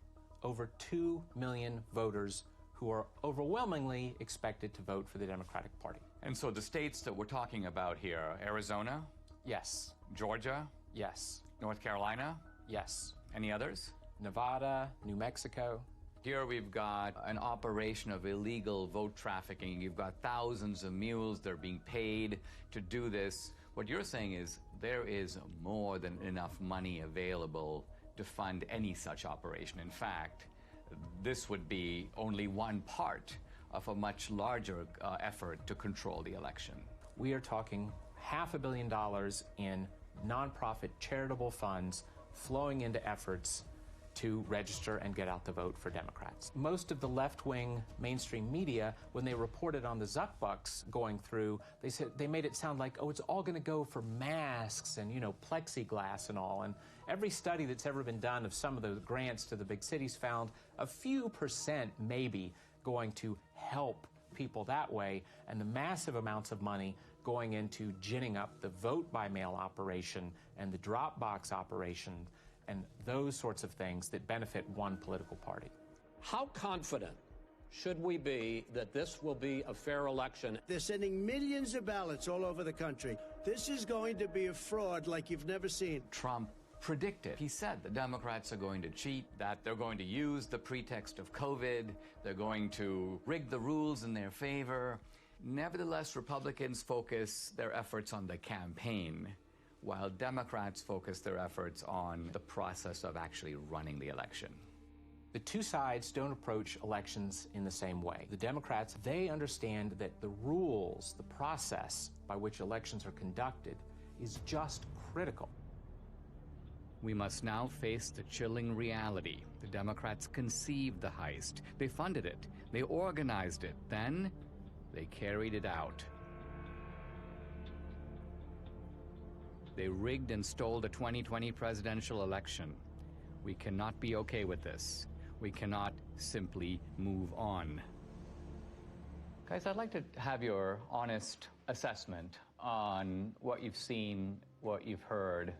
Speaker 2: over 2 million voters who are overwhelmingly expected to vote for the Democratic Party.
Speaker 3: And so the states that we're talking about here, Arizona?
Speaker 2: Yes.
Speaker 3: Georgia?
Speaker 2: Yes.
Speaker 3: North Carolina?
Speaker 2: Yes.
Speaker 3: Any others?
Speaker 2: Nevada, New Mexico.
Speaker 3: Here we've got an operation of illegal vote trafficking. You've got thousands of mules. They're being paid to do this. What you're saying is there is more than enough money available to fund any such operation. In fact, this would be only one part of a much larger effort to control the election.
Speaker 2: We are talking $500 million in nonprofit charitable funds flowing into efforts to register and get out the vote for Democrats. Most of the left-wing mainstream media, when they reported on the Zuck bucks going through, they made it sound like, oh, it's all going to go for masks and, plexiglass and all. And every study that's ever been done of some of the grants to the big cities found a few percent maybe going to help people that way, and the massive amounts of money going into ginning up the vote-by-mail operation and the drop box operation and those sorts of things that benefit one political party.
Speaker 9: How confident should we be that this will be a fair election?
Speaker 10: They're sending millions of ballots all over the country. This is going to be a fraud like you've never seen.
Speaker 3: Trump predicted. He said the Democrats are going to cheat, that they're going to use the pretext of COVID, they're going to rig the rules in their favor. Nevertheless, Republicans focus their efforts on the campaign, while Democrats focus their efforts on the process of actually running the election.
Speaker 2: The two sides don't approach elections in the same way. The Democrats, they understand that the rules, the process by which elections are conducted is just critical.
Speaker 3: We must now face the chilling reality. The Democrats conceived the heist. They funded it. They organized it. Then they carried it out. They rigged and stole the 2020 presidential election. We cannot be okay with this. We cannot simply move on. Guys, I'd like to have your honest assessment on what you've seen, what you've heard,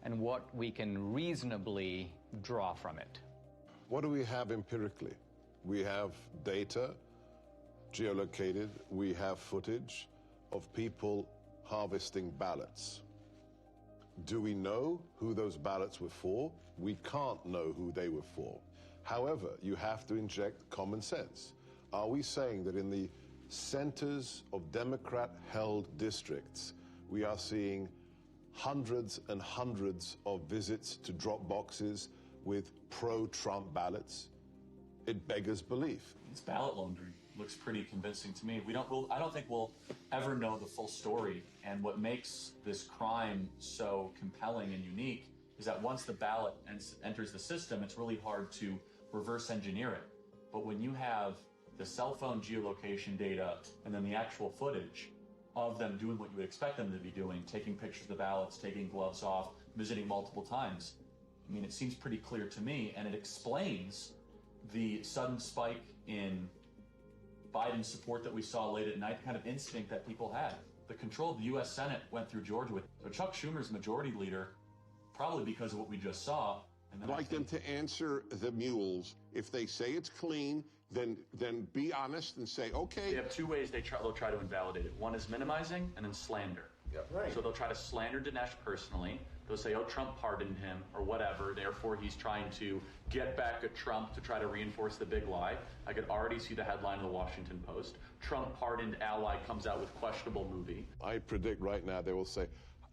Speaker 3: and what we can reasonably draw from it.
Speaker 11: What do we have empirically? We have data, geolocated. We have footage of people harvesting ballots. Do we know who those ballots were for? We can't know who they were for. However, you have to inject common sense. Are we saying that in the centers of Democrat-held districts, we are seeing hundreds and hundreds of visits to drop boxes with pro-Trump ballots? It beggars belief.
Speaker 23: It's ballot laundering. Looks pretty convincing to me. I don't think we'll ever know the full story. And what makes this crime so compelling and unique is that once the ballot enters the system, it's really hard to reverse engineer it. But when you have the cell phone geolocation data and then the actual footage of them doing what you would expect them to be doing, taking pictures of the ballots, taking gloves off, visiting multiple times, I mean, it seems pretty clear to me, and it explains the sudden spike in Biden's support that we saw late at night, the kind of instinct that people had. The control of the U.S. Senate went through Georgia with so Chuck Schumer's majority leader, probably because of what we just saw. And then
Speaker 24: I'd like them to answer the mules. If they say it's clean, then be honest and say, okay.
Speaker 23: They have two ways they'll try to invalidate it. One is minimizing and then slander.
Speaker 24: Yep. Right.
Speaker 23: So they'll try to slander Dinesh personally. They'll say, oh, Trump pardoned him or whatever. Therefore, he's trying to get back at Trump to try to reinforce the big lie. I could already see the headline of the Washington Post. Trump pardoned ally comes out with questionable movie.
Speaker 11: I predict right now they will say,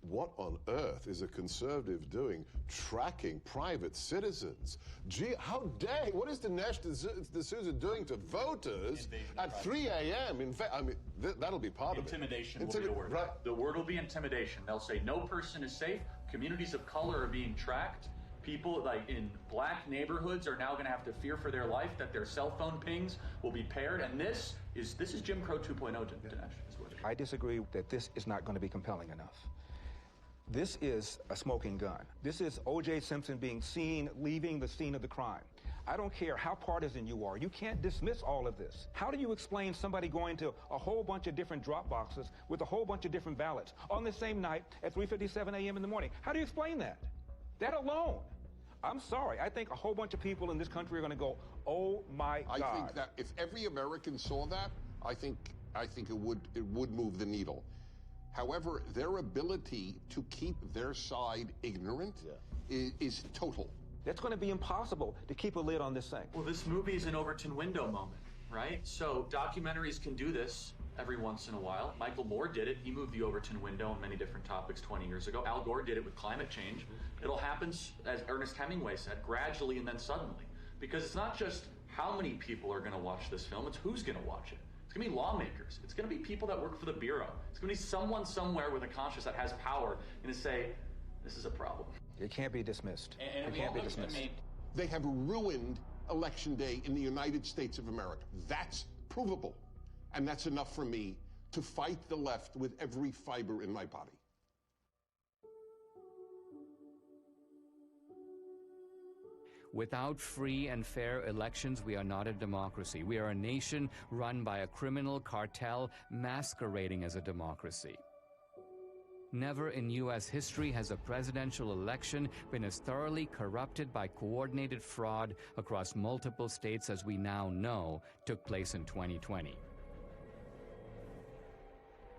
Speaker 11: what on earth is a conservative doing tracking private citizens? Gee, how dare, what is Dinesh D'Souza doing to voters at 3 a.m.? In fact, I mean, that'll be part of it.
Speaker 23: Intimidation will be the word.
Speaker 11: Right.
Speaker 23: The word will be intimidation. They'll say no person is safe. Communities of color are being tracked. People like in black neighborhoods are now going to have to fear for their life that their cell phone pings will be paired. And this is Jim Crow 2.0, Dinesh.
Speaker 39: I disagree that this is not going to be compelling enough. This is a smoking gun. This is O.J. Simpson being seen leaving the scene of the crime. I don't care how partisan you are. You can't dismiss all of this. How do you explain somebody going to a whole bunch of different drop boxes with a whole bunch of different ballots on the same night at 3:57 a.m. in the morning? How do you explain that? That alone. I'm sorry. I think a whole bunch of people in this country are going to go, oh, my God.
Speaker 24: I think that if every American saw that, I think it would move the needle. However, their ability to keep their side ignorant is total.
Speaker 39: It's going to be impossible to keep a lid on this thing.
Speaker 23: Well, this movie is an Overton window moment, right? So documentaries can do this every once in a while. Michael Moore did it. He moved the Overton window on many different topics 20 years ago. Al Gore did it with climate change. It'll happen, as Ernest Hemingway said, gradually and then suddenly. Because it's not just how many people are going to watch this film, it's who's going to watch it. It's going to be lawmakers. It's going to be people that work for the Bureau. It's going to be someone somewhere with a conscience that has power and to say, this is a problem.
Speaker 39: It can't be dismissed.
Speaker 24: It can't be dismissed. They have ruined Election Day in the United States of America. That's provable. And that's enough for me to fight the left with every fiber in my body.
Speaker 3: Without free and fair elections, we are not a democracy. We are a nation run by a criminal cartel masquerading as a democracy. Never in U.S. history has a presidential election been as thoroughly corrupted by coordinated fraud across multiple states as we now know took place in 2020.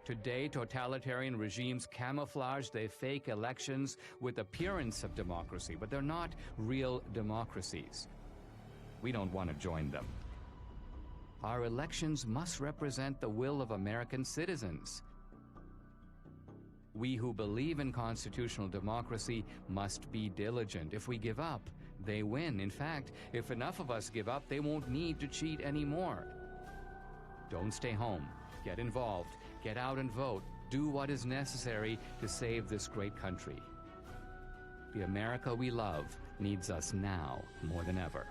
Speaker 3: Today, totalitarian regimes camouflage their fake elections with appearance of democracy, but they're not real democracies. We don't want to join them. Our elections must represent the will of American citizens. We who believe in constitutional democracy must be diligent. If we give up, they win. In fact, if enough of us give up, they won't need to cheat anymore. Don't stay home. Get involved. Get out and vote. Do what is necessary to save this great country. The America we love needs us now more than ever.